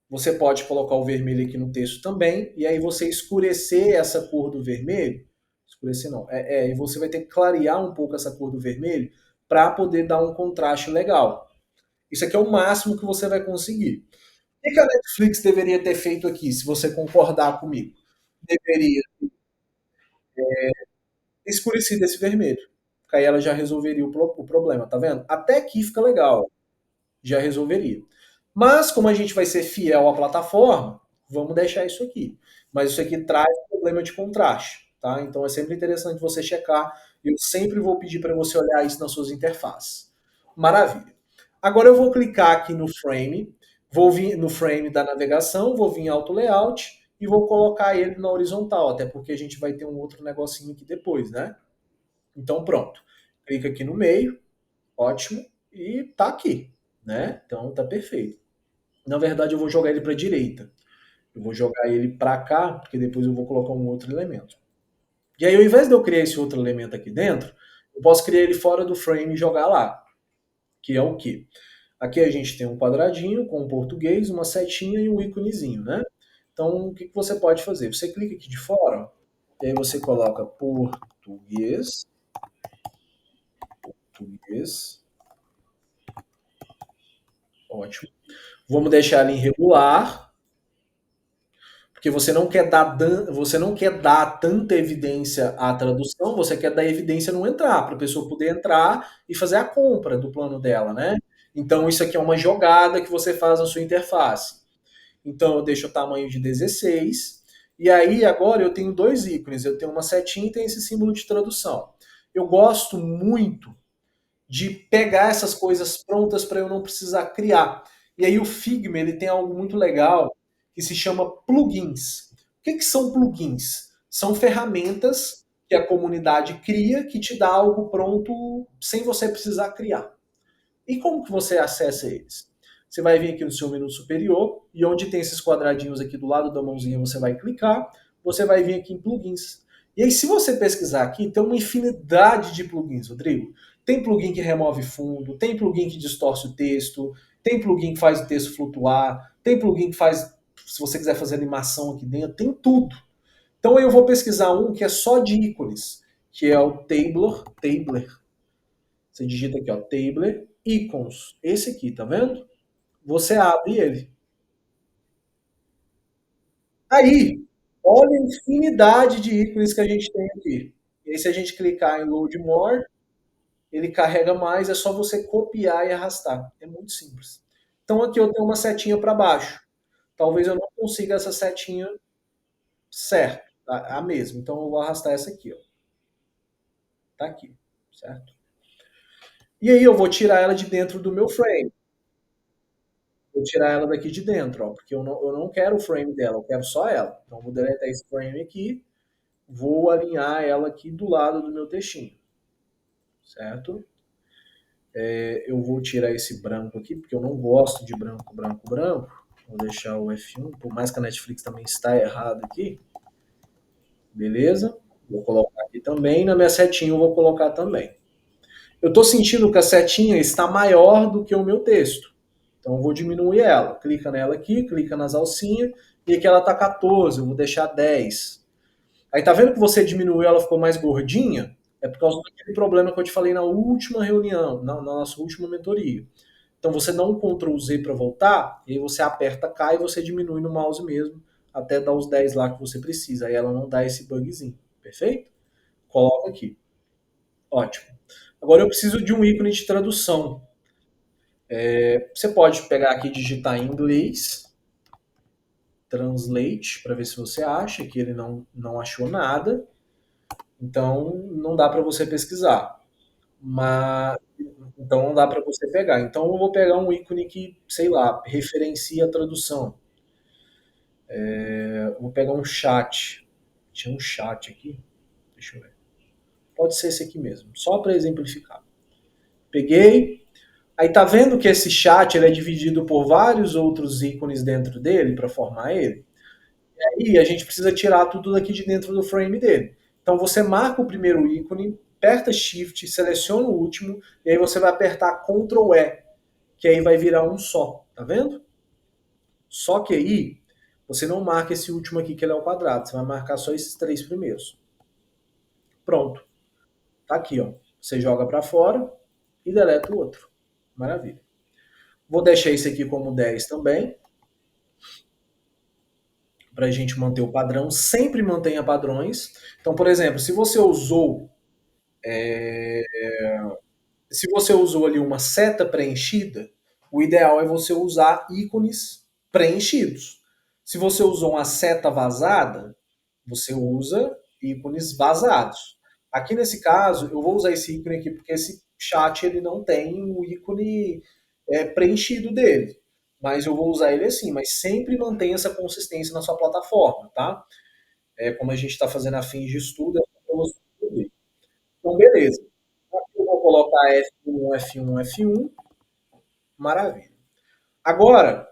você pode colocar o vermelho aqui no texto também, e aí você escurecer essa cor do vermelho, escurecer não, e você vai ter que clarear um pouco essa cor do vermelho para poder dar um contraste legal. Isso aqui é o máximo que você vai conseguir. O que a Netflix deveria ter feito aqui, se você concordar comigo? Deveria ter escurecido esse vermelho, porque aí ela já resolveria o problema, tá vendo? Até aqui fica legal, já resolveria. Mas, como a gente vai ser fiel à plataforma, vamos deixar isso aqui. Mas isso aqui traz problema de contraste, tá? Então é sempre interessante você checar. Eu sempre vou pedir para você olhar isso nas suas interfaces. Maravilha. Agora eu vou clicar aqui no frame, vou vir no frame da navegação, vou vir em Auto Layout e vou colocar ele na horizontal, até porque a gente vai ter um outro negocinho aqui depois, né? Então pronto. Clica aqui no meio, ótimo, e tá aqui, né? Então tá perfeito. Na verdade, eu vou jogar ele para a direita. Eu vou jogar ele para cá, porque depois eu vou colocar um outro elemento. E aí, ao invés de eu criar esse outro elemento aqui dentro, eu posso criar ele fora do frame e jogar lá. Que é o quê? Aqui a gente tem um quadradinho com um português, uma setinha e um íconezinho, né? Então, o que você pode fazer? Você clica aqui de fora, e aí você coloca português, português, ótimo. Vamos deixar ele em regular, porque você não quer dar tanta evidência à tradução, você quer dar evidência no entrar, para a pessoa poder entrar e fazer a compra do plano dela, né? Então isso aqui é uma jogada que você faz na sua interface. Então eu deixo o tamanho de 16, e aí agora eu tenho dois ícones, eu tenho uma setinha e tem esse símbolo de tradução. Eu gosto muito de pegar essas coisas prontas para eu não precisar criar. E aí o Figma ele tem algo muito legal que se chama plugins. O que são plugins? São ferramentas que a comunidade cria que te dá algo pronto sem você precisar criar. E como que você acessa eles? Você vai vir aqui no seu menu superior e onde tem esses quadradinhos aqui do lado da mãozinha, você vai clicar, você vai vir aqui em plugins. E aí, se você pesquisar aqui, tem uma infinidade de plugins, Rodrigo. Tem plugin que remove fundo, tem plugin que distorce o texto, tem plugin que faz o texto flutuar, tem plugin que faz, se você quiser fazer animação aqui dentro, tem tudo. Então eu vou pesquisar um que é só de ícones, que é o Tabler. Você digita aqui, ó, Tabler, Icons. Esse aqui, tá vendo? Você abre ele. Aí, Olha a infinidade de ícones que a gente tem aqui. E aí, se a gente clicar em Load More, ele carrega mais, é só você copiar e arrastar. É muito simples. Então aqui eu tenho uma setinha para baixo. Talvez eu não consiga essa setinha certo, a mesma. Então eu vou arrastar essa aqui, ó. Tá aqui, certo? E aí eu vou tirar ela de dentro do meu frame. Vou tirar ela daqui de dentro, ó, porque eu não quero o frame dela, eu quero só ela. Então eu vou deletar esse frame aqui, vou alinhar ela aqui do lado do meu textinho, certo? Eu vou tirar esse branco aqui, porque eu não gosto de branco, branco, branco. Vou deixar o F1, por mais que a Netflix também está errado aqui. Beleza? Vou colocar aqui também. Na minha setinha eu vou colocar também. Eu estou sentindo que a setinha está maior do que o meu texto. Então eu vou diminuir ela. Clica nela aqui, clica nas alcinhas, e aqui ela está 14, eu vou deixar 10. Aí tá vendo que você diminuiu, ela ficou mais gordinha? É por causa daquele problema que eu te falei na última reunião, na nossa última mentoria. Então você dá um Ctrl Z para voltar, e aí você aperta K e você diminui no mouse mesmo, até dar os 10 lá que você precisa. Aí ela não dá esse bugzinho. Perfeito? Coloca aqui. Ótimo. Agora eu preciso de um ícone de tradução. Você pode pegar aqui e digitar em inglês, translate, para ver se você acha, que ele não achou nada. Então não dá para você pesquisar. Mas então não dá para você pegar. Então eu vou pegar um ícone que, sei lá, referencia a tradução. Eu vou pegar um chat. Tinha um chat aqui. Deixa eu ver. Pode ser esse aqui mesmo, só para exemplificar. Peguei. Aí tá vendo que esse chat ele é dividido por vários outros ícones dentro dele para formar ele? E a gente precisa tirar tudo daqui de dentro do frame dele. Então você marca o primeiro ícone, aperta Shift, seleciona o último, e aí você vai apertar Ctrl E, que aí vai virar um só, tá vendo? Só que aí você não marca esse último aqui que ele é o quadrado, você vai marcar só esses três primeiros. Pronto, tá aqui, ó. Você joga para fora e deleta o outro. Maravilha. Vou deixar esse aqui como 10 também, para a gente manter o padrão. Sempre mantenha padrões. Então, por exemplo, se você usou ali uma seta preenchida, o ideal é você usar ícones preenchidos. Se você usou uma seta vazada, você usa ícones vazados. Aqui nesse caso, eu vou usar esse ícone aqui porque esse chat ele não tem o ícone preenchido dele. Mas eu vou usar ele assim, mas sempre mantenha essa consistência na sua plataforma, tá? Como a gente está fazendo a fins de estudo, é para você entender. Então, beleza. Aqui eu vou colocar F1, F1, F1. Maravilha. Agora,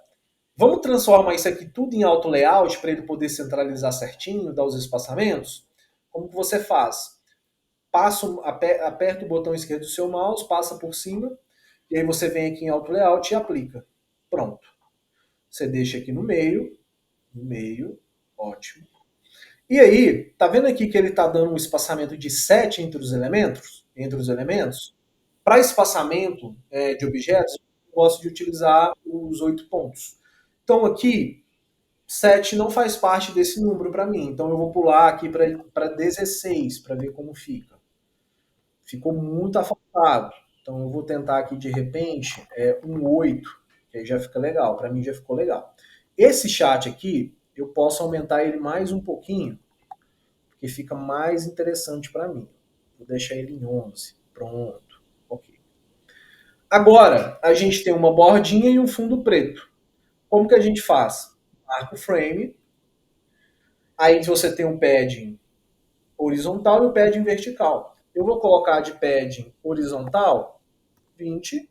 vamos transformar isso aqui tudo em auto layout para ele poder centralizar certinho, dar os espaçamentos? Como que você faz? Aperta o botão esquerdo do seu mouse, passa por cima, e aí você vem aqui em auto layout e aplica. Pronto. Você deixa aqui no meio, ótimo. E aí, tá vendo aqui que ele está dando um espaçamento de 7 entre os elementos? Entre os elementos? Para espaçamento de objetos, eu gosto de utilizar os 8 pontos. Então aqui, 7 não faz parte desse número para mim. Então eu vou pular aqui para 16 para ver como fica. Ficou muito afastado. Então eu vou tentar aqui de repente um 8, que aí já fica legal. Para mim já ficou legal. Esse chat aqui, eu posso aumentar ele mais um pouquinho, porque fica mais interessante para mim. Vou deixar ele em 11. Pronto. Ok. Agora, a gente tem uma bordinha e um fundo preto. Como que a gente faz? Marca o frame, aí você tem um padding horizontal e o padding vertical. Eu vou colocar de padding horizontal 20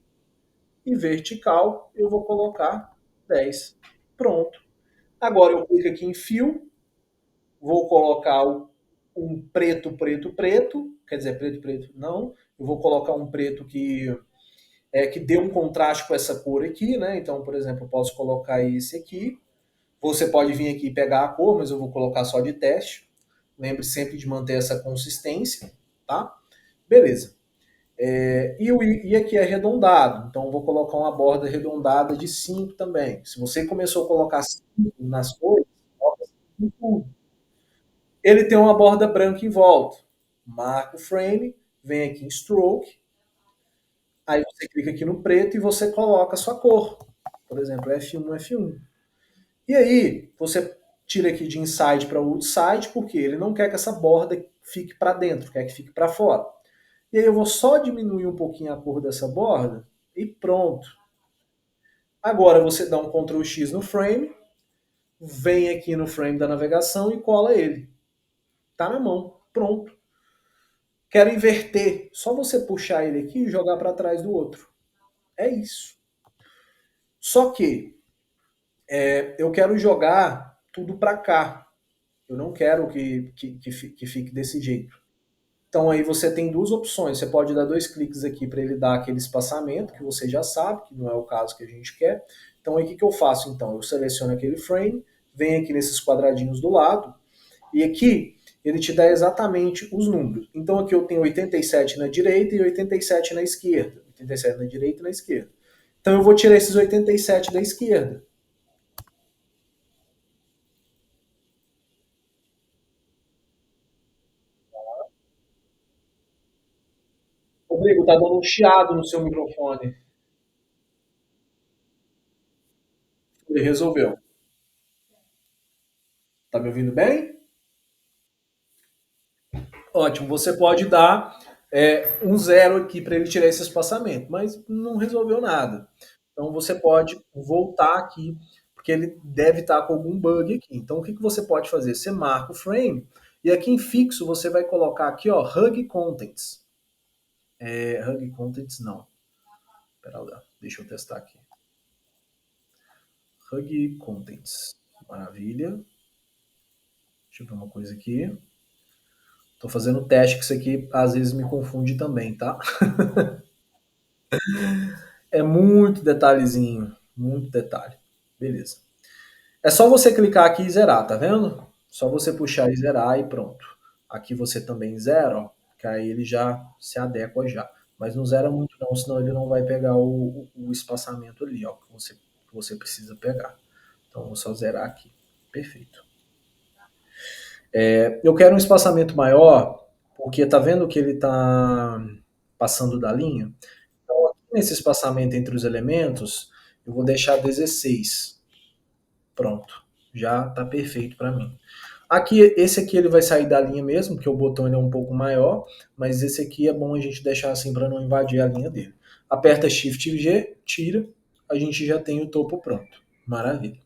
e vertical eu vou colocar 10. Pronto. Agora eu clico aqui em Fill, vou colocar um preto, preto, preto, quer dizer, preto, preto, não. Eu vou colocar um preto que dê um contraste com essa cor aqui, né? Então, por exemplo, eu posso colocar esse aqui. Você pode vir aqui e pegar a cor, mas eu vou colocar só de teste. Lembre sempre de manter essa consistência, tá? Beleza. E aqui é arredondado, então eu vou colocar uma borda arredondada de 5 também. Se você começou a colocar 5 nas cores, coloca 5 em tudo. Ele tem uma borda branca em volta. Marca o frame, vem aqui em Stroke, aí você clica aqui no preto e você coloca a sua cor. Por exemplo, F1, F1. E aí, você tira aqui de inside para outside, porque ele não quer que essa borda fique para dentro, quer que fique para fora. E aí eu vou só diminuir um pouquinho a cor dessa borda e pronto. Agora você dá um Ctrl X no frame, vem aqui no frame da navegação e cola ele. Tá na mão, pronto. Quero inverter, só você puxar ele aqui e jogar para trás do outro. É isso. Só que eu quero jogar tudo para cá. Eu não quero que fique desse jeito. Então aí você tem duas opções. Você pode dar dois cliques aqui para ele dar aquele espaçamento, que você já sabe, que não é o caso que a gente quer. Então aí o que eu faço então? Eu seleciono aquele frame, venho aqui nesses quadradinhos do lado, e aqui ele te dá exatamente os números. Então aqui eu tenho 87 na direita e 87 na esquerda. 87 na direita e na esquerda. Então eu vou tirar esses 87 da esquerda. Rodrigo, tá dando um chiado no seu microfone. Ele resolveu. Tá me ouvindo bem? Ótimo. Você pode dar um zero aqui para ele tirar esse espaçamento, mas não resolveu nada. Então você pode voltar aqui, porque ele deve estar com algum bug aqui. Então o que, que você pode fazer? Você marca o frame e aqui em fixo você vai colocar aqui, ó, Hug Contents. Hug Contents não. Pera lá, deixa eu testar aqui. Hug Contents. Maravilha. Deixa eu ver uma coisa aqui. Tô fazendo teste que isso aqui às vezes me confunde também, tá? É muito detalhezinho, muito detalhe. Beleza. É só você clicar aqui e zerar, tá vendo? Só você puxar e zerar e pronto. Aqui você também zera, ó, que aí ele já se adequa já. Mas não zera muito não, senão ele não vai pegar o espaçamento ali, ó, que você precisa pegar. Então vou só zerar aqui. Perfeito. Eu quero um espaçamento maior, porque tá vendo que ele tá passando da linha? Então aqui nesse espaçamento entre os elementos, eu vou deixar 16. Pronto. Já tá perfeito para mim. Aqui, esse aqui ele vai sair da linha mesmo, porque o botão ele é um pouco maior, mas esse aqui é bom a gente deixar assim para não invadir a linha dele. Aperta Shift G, tira, a gente já tem o topo pronto. Maravilha.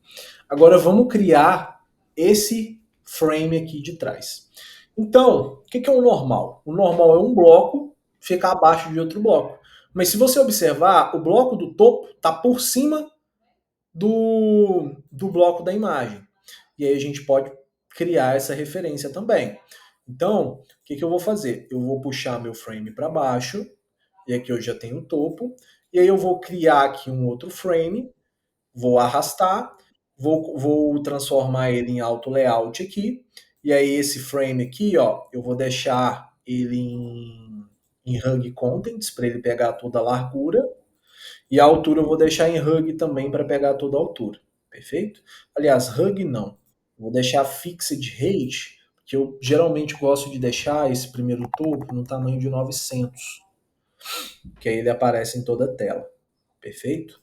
Agora vamos criar esse frame aqui de trás. Então, o que é o normal? O normal é um bloco ficar abaixo de outro bloco. Mas se você observar, o bloco do topo está por cima do bloco da imagem. E aí a gente pode criar essa referência também. Então, o que eu vou fazer? Eu vou puxar meu frame para baixo, e aqui eu já tenho o topo, e aí eu vou criar aqui um outro frame, vou arrastar, vou transformar ele em auto layout aqui, e aí esse frame aqui, ó, eu vou deixar ele em Hug Contents para ele pegar toda a largura, e a altura eu vou deixar em Hug também para pegar toda a altura. Perfeito? Aliás, Hug não. Vou deixar Fixed Height, que eu geralmente gosto de deixar esse primeiro topo no tamanho de 900, que aí ele aparece em toda a tela. Perfeito?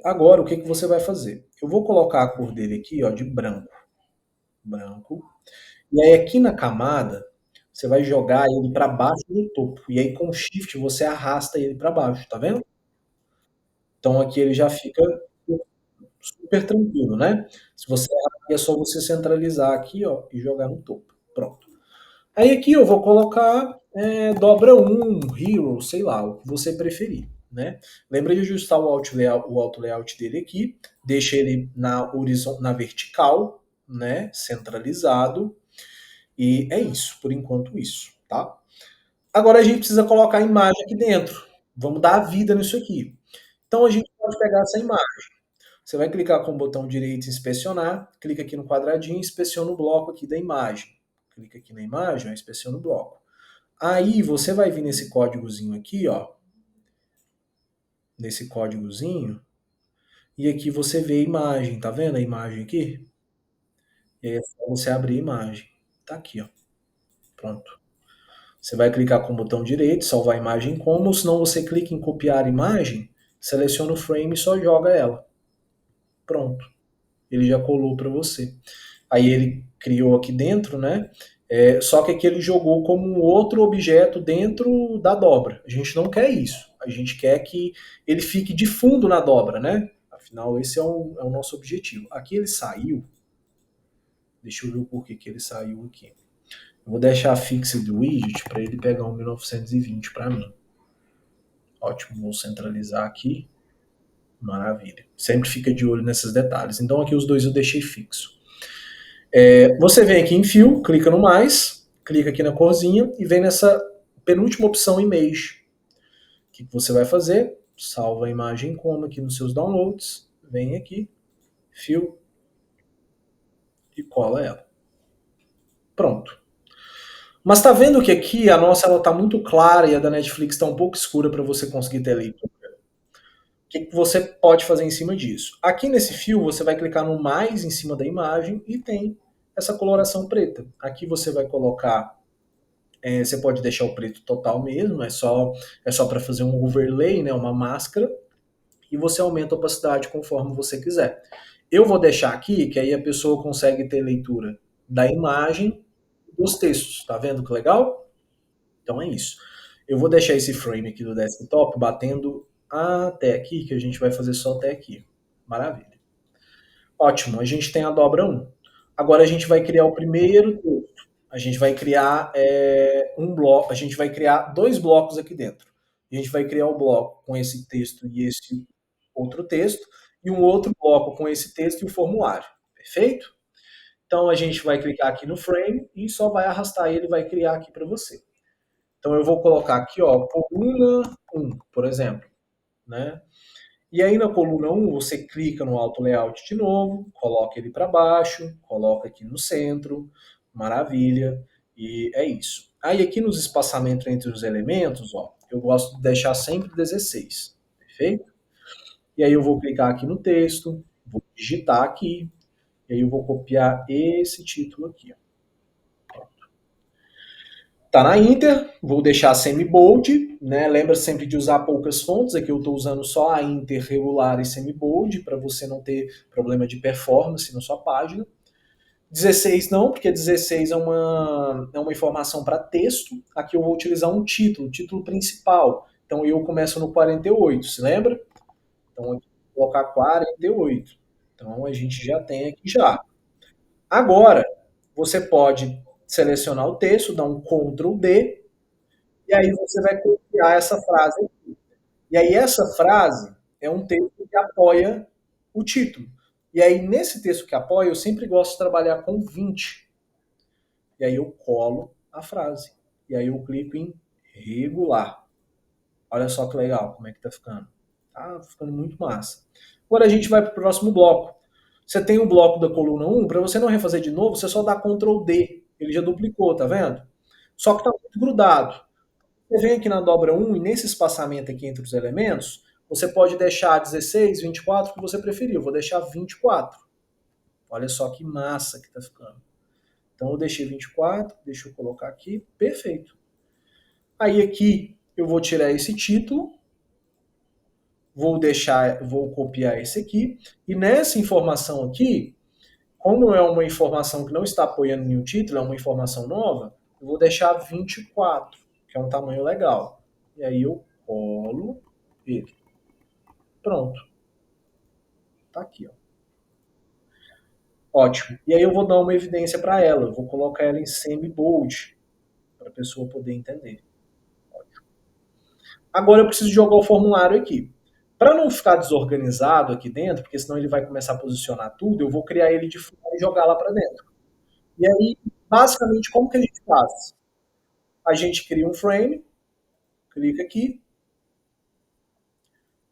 Agora, o que, que você vai fazer? Eu vou colocar a cor dele aqui ó, de branco. Branco. E aí aqui na camada, você vai jogar ele para baixo do topo. E aí com o Shift você arrasta ele para baixo, tá vendo? Então aqui ele já fica super tranquilo, né? Se você é só você centralizar aqui, ó, e jogar no topo. Pronto. Aí aqui eu vou colocar dobra um, hero, sei lá, o que você preferir, né? Lembra de ajustar o auto layout dele aqui, deixa ele na vertical, né? Centralizado. E é isso, por enquanto isso, tá? Agora a gente precisa colocar a imagem aqui dentro. Vamos dar a vida nisso aqui. Então a gente pode pegar essa imagem. Você vai clicar com o botão direito em inspecionar, clica aqui no quadradinho e inspeciona o bloco aqui da imagem. Clica aqui na imagem, inspeciona o bloco. Aí você vai vir nesse códigozinho aqui, ó, nesse códigozinho, e aqui você vê a imagem, tá vendo a imagem aqui? E aí é só você abrir a imagem. Tá aqui, ó. Pronto. Você vai clicar com o botão direito, salvar a imagem como, ou senão você clica em copiar a imagem, seleciona o frame e só joga ela. Pronto. Ele já colou para você. Aí ele criou aqui dentro, né? Só que aqui ele jogou como um outro objeto dentro da dobra. A gente não quer isso. A gente quer que ele fique de fundo na dobra, né? Afinal, esse é o nosso objetivo. Aqui ele saiu. Deixa eu ver o porquê que ele saiu aqui. Eu vou deixar a fixed widget para ele pegar um 1920 para mim. Ótimo, vou centralizar aqui. Maravilha. Sempre fica de olho nesses detalhes. Então aqui os dois eu deixei fixo. Você vem aqui em Fio, clica no mais, clica aqui na corzinha e vem nessa penúltima opção Image. O que você vai fazer? Salva a imagem como aqui nos seus downloads, vem aqui, Fio e cola ela. Pronto. Mas tá vendo que aqui a nossa ela tá muito clara e a da Netflix está um pouco escura para você conseguir ter leitura. O que você pode fazer em cima disso? Aqui nesse fio você vai clicar no mais em cima da imagem e tem essa coloração preta. Aqui você vai colocar você pode deixar o preto total mesmo, é só para fazer um overlay, né, uma máscara, e você aumenta a opacidade conforme você quiser. Eu vou deixar aqui, que aí a pessoa consegue ter leitura da imagem e dos textos. Tá vendo que legal? Então é isso. Eu vou deixar esse frame aqui do desktop batendo até aqui, que a gente vai fazer só até aqui. Maravilha. Ótimo, a gente tem a dobra 1. Agora a gente vai criar o primeiro texto. A gente vai criar um bloco, a gente vai criar dois blocos aqui dentro. A gente vai criar o bloco com esse texto e esse outro texto, e um outro bloco com esse texto e o formulário. Perfeito? Então a gente vai clicar aqui no frame e só vai arrastar ele e vai criar aqui para você. Então eu vou colocar aqui, ó, coluna 1, por exemplo, né? E aí na coluna 1 você clica no Auto Layout de novo, coloca ele para baixo, coloca aqui no centro, maravilha, e é isso. Aí aqui nos espaçamentos entre os elementos, ó, eu gosto de deixar sempre 16, perfeito? E aí eu vou clicar aqui no texto, vou digitar aqui, e aí eu vou copiar esse título aqui. Ó. Tá na Inter, vou deixar semi-bold, né? Lembra sempre de usar poucas fontes, aqui eu estou usando só a Inter regular e semi-bold, para você não ter problema de performance na sua página. 16 não, porque 16 é uma informação para texto, aqui eu vou utilizar um título, título principal. Então eu começo no 48, se lembra? Então aqui vou colocar 48. Então a gente já tem aqui já. Agora, você pode selecionar o texto, dar um Ctrl D, e aí você vai copiar essa frase. E aí essa frase é um texto que apoia o título. E aí nesse texto que apoia, eu sempre gosto de trabalhar com 20. E aí eu colo a frase. E aí eu clico em regular. Olha só que legal como é que tá ficando. Tá ficando muito massa. Agora a gente vai para o próximo bloco. Você tem o bloco da coluna 1, para você não refazer de novo, você só dá Ctrl D. Ele já duplicou, tá vendo? Só que está muito grudado. Você vem aqui na dobra 1 e nesse espaçamento aqui entre os elementos, você pode deixar 16, 24, o que você preferir. Eu vou deixar 24. Olha só que massa que está ficando. Então eu deixei 24, deixa eu colocar aqui, perfeito. Aí aqui eu vou tirar esse título, vou copiar esse aqui, e nessa informação aqui, como é uma informação que não está apoiando nenhum título, é uma informação nova, eu vou deixar 24, que é um tamanho legal. E aí eu colo ele. Pronto. Tá aqui, ó. Ótimo. E aí eu vou dar uma evidência para ela. Eu vou colocar ela em semi-bold, para a pessoa poder entender. Ótimo. Agora eu preciso jogar o formulário aqui. Para não ficar desorganizado aqui dentro, porque senão ele vai começar a posicionar tudo, eu vou criar ele de fora e jogar lá para dentro. E aí, basicamente, como que a gente faz? A gente cria um frame, clica aqui,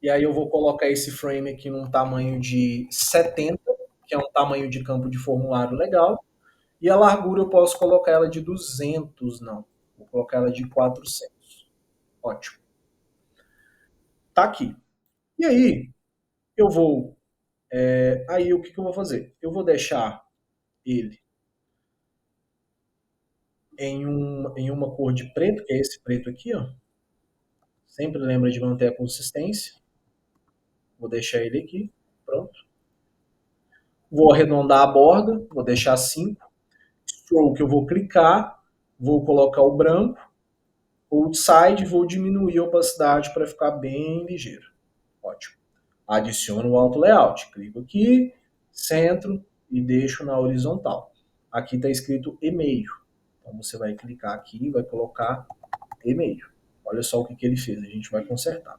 e aí eu vou colocar esse frame aqui num tamanho de 70, que é um tamanho de campo de formulário legal, e a largura eu posso colocar ela de 200, não. Vou colocar ela de 400. Ótimo. Tá aqui. E aí, eu vou... aí o que eu vou fazer? Eu vou deixar ele em uma cor de preto, que é esse preto aqui, ó. Sempre lembra de manter a consistência. Vou deixar ele aqui. Pronto. Vou arredondar a borda, vou deixar 5. Stroke eu vou clicar, vou colocar o branco. Outside, vou diminuir a opacidade para ficar bem ligeiro. Ótimo. Adiciono o Auto Layout. Clico aqui, centro e deixo na horizontal. Aqui está escrito e-mail. Então você vai clicar aqui e vai colocar e-mail. Olha só o que ele fez, a gente vai consertar.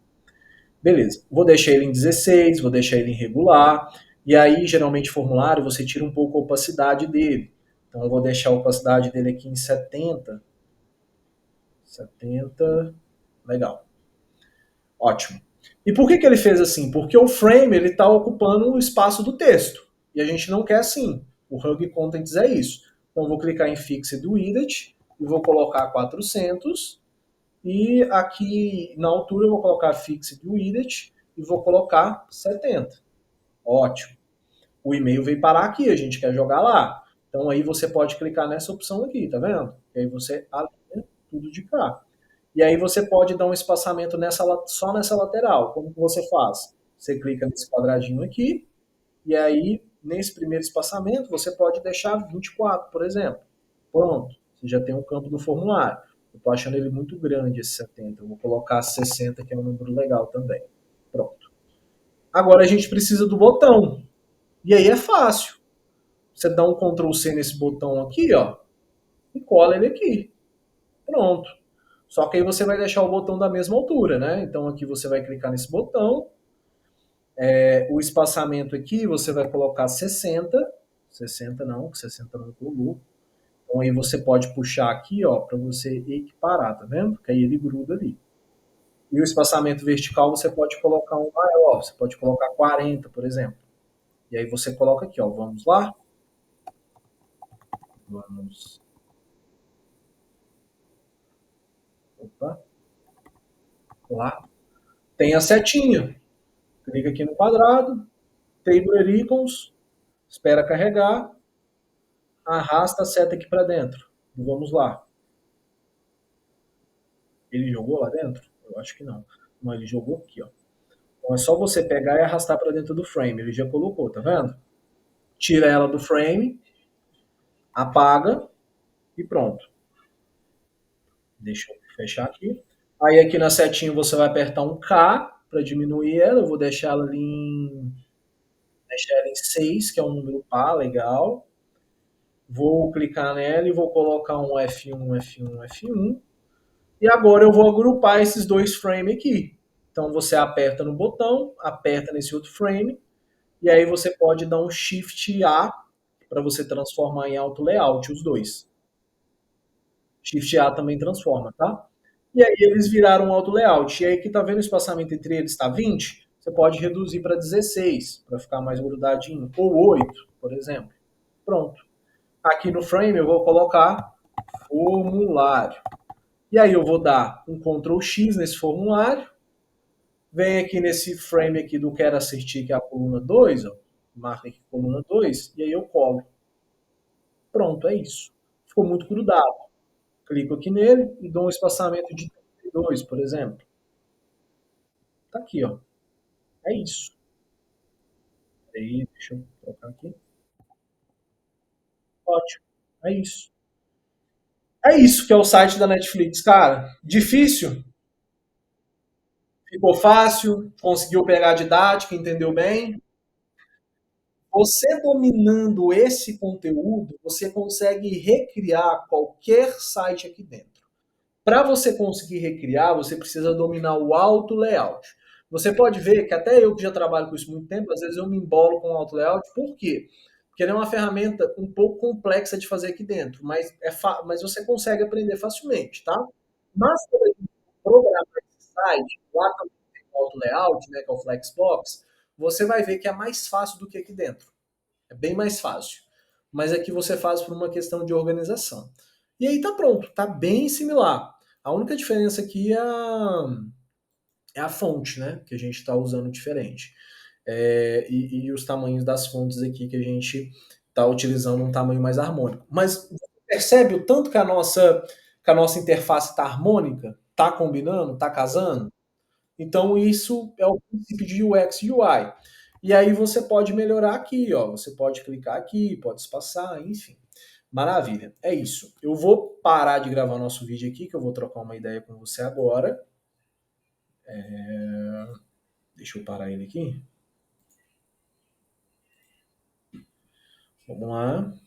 Beleza, vou deixar ele em 16, vou deixar ele em regular, e aí geralmente formulário você tira um pouco a opacidade dele. Então eu vou deixar a opacidade dele aqui em 70. 70, legal. Ótimo. E por que ele fez assim? Porque o frame ele está ocupando o espaço do texto, e a gente não quer assim. O Hug Contents é isso. Então eu vou clicar em Fixed Widget e vou colocar 400. E aqui na altura eu vou colocar Fixed Widget e vou colocar 70. Ótimo. O e-mail veio parar aqui, a gente quer jogar lá. Então aí você pode clicar nessa opção aqui, tá vendo? E aí você alinha tudo de cá. E aí você pode dar um espaçamento só nessa lateral. Como que você faz? Você clica nesse quadradinho aqui, e aí nesse primeiro espaçamento você pode deixar 24, por exemplo. Pronto, você já tem um campo do formulário. Eu estou achando ele muito grande, esse 70. Eu vou colocar 60, que é um número legal também. Pronto. Agora a gente precisa do botão. E aí é fácil. Você dá um Ctrl C nesse botão aqui, ó, e cola ele aqui. Pronto. Só que aí você vai deixar o botão da mesma altura, né? Então aqui você vai clicar nesse botão. O espaçamento aqui você vai colocar 60. 60 não, 60 não colou. Então aí você pode puxar aqui, ó, para você equiparar, tá vendo? Que aí ele gruda ali. E o espaçamento vertical você pode colocar um maior, você pode colocar 40, por exemplo. E aí você coloca aqui, ó, vamos lá? Vamos. Opa. Lá. Tem a setinha. Clica aqui no quadrado, Table Icons, espera carregar, arrasta a seta aqui para dentro. E vamos lá. Ele jogou lá dentro? Eu acho que não. Não, ele jogou aqui, ó. Então é só você pegar e arrastar para dentro do frame. Ele já colocou, tá vendo? Tira ela do frame, apaga e pronto. Deixa eu fechar aqui. Aí aqui na setinha você vai apertar um K para diminuir ela. Eu vou deixar ela em 6, que é um número par, legal. Vou clicar nela e vou colocar um F1, F1, F1. E agora eu vou agrupar esses dois frames aqui. Então você aperta no botão, aperta nesse outro frame, e aí você pode dar um Shift A para você transformar em auto layout os dois. Shift A também transforma, tá? E aí eles viraram um auto layout. E aí que tá vendo o espaçamento entre eles está 20, você pode reduzir para 16 para ficar mais grudadinho, ou 8, por exemplo. Pronto. Aqui no frame eu vou colocar formulário. E aí eu vou dar um Ctrl X nesse formulário, vem aqui nesse frame aqui do quero assistir, que é a coluna 2, ó, marca aqui coluna 2, e aí eu colo. Pronto, é isso. Ficou muito grudado. Clico aqui nele e dou um espaçamento de 32, por exemplo. Tá aqui, ó. É isso. Aí, deixa eu colocar aqui. Ótimo. É isso. É isso que é o site da Netflix, cara. Difícil? Ficou fácil? Conseguiu pegar a didática? Entendeu bem? Você dominando esse conteúdo, você consegue recriar qualquer site aqui dentro. Para você conseguir recriar, você precisa dominar o auto layout. Você pode ver que até eu que já trabalho com isso há muito tempo, às vezes eu me embolo com o auto layout. Por quê? Porque ele é uma ferramenta um pouco complexa de fazer aqui dentro, mas você consegue aprender facilmente, tá? Mas quando a gente programar esse site, lá também tem o auto layout, né, que é o Flexbox, você vai ver que é mais fácil do que aqui dentro. É bem mais fácil. Mas aqui você faz por uma questão de organização. E aí tá pronto, tá bem similar. A única diferença aqui é a fonte, né? Que a gente está usando diferente. E os tamanhos das fontes aqui que a gente está utilizando um tamanho mais harmônico. Mas você percebe o tanto que a nossa interface está harmônica, está combinando, está casando? Então isso é o princípio de UX e UI. E aí você pode melhorar aqui, ó, você pode clicar aqui, pode espaçar, enfim. Maravilha, é isso. Eu vou parar de gravar nosso vídeo aqui, que eu vou trocar uma ideia com você agora. Deixa eu parar ele aqui. Vamos lá.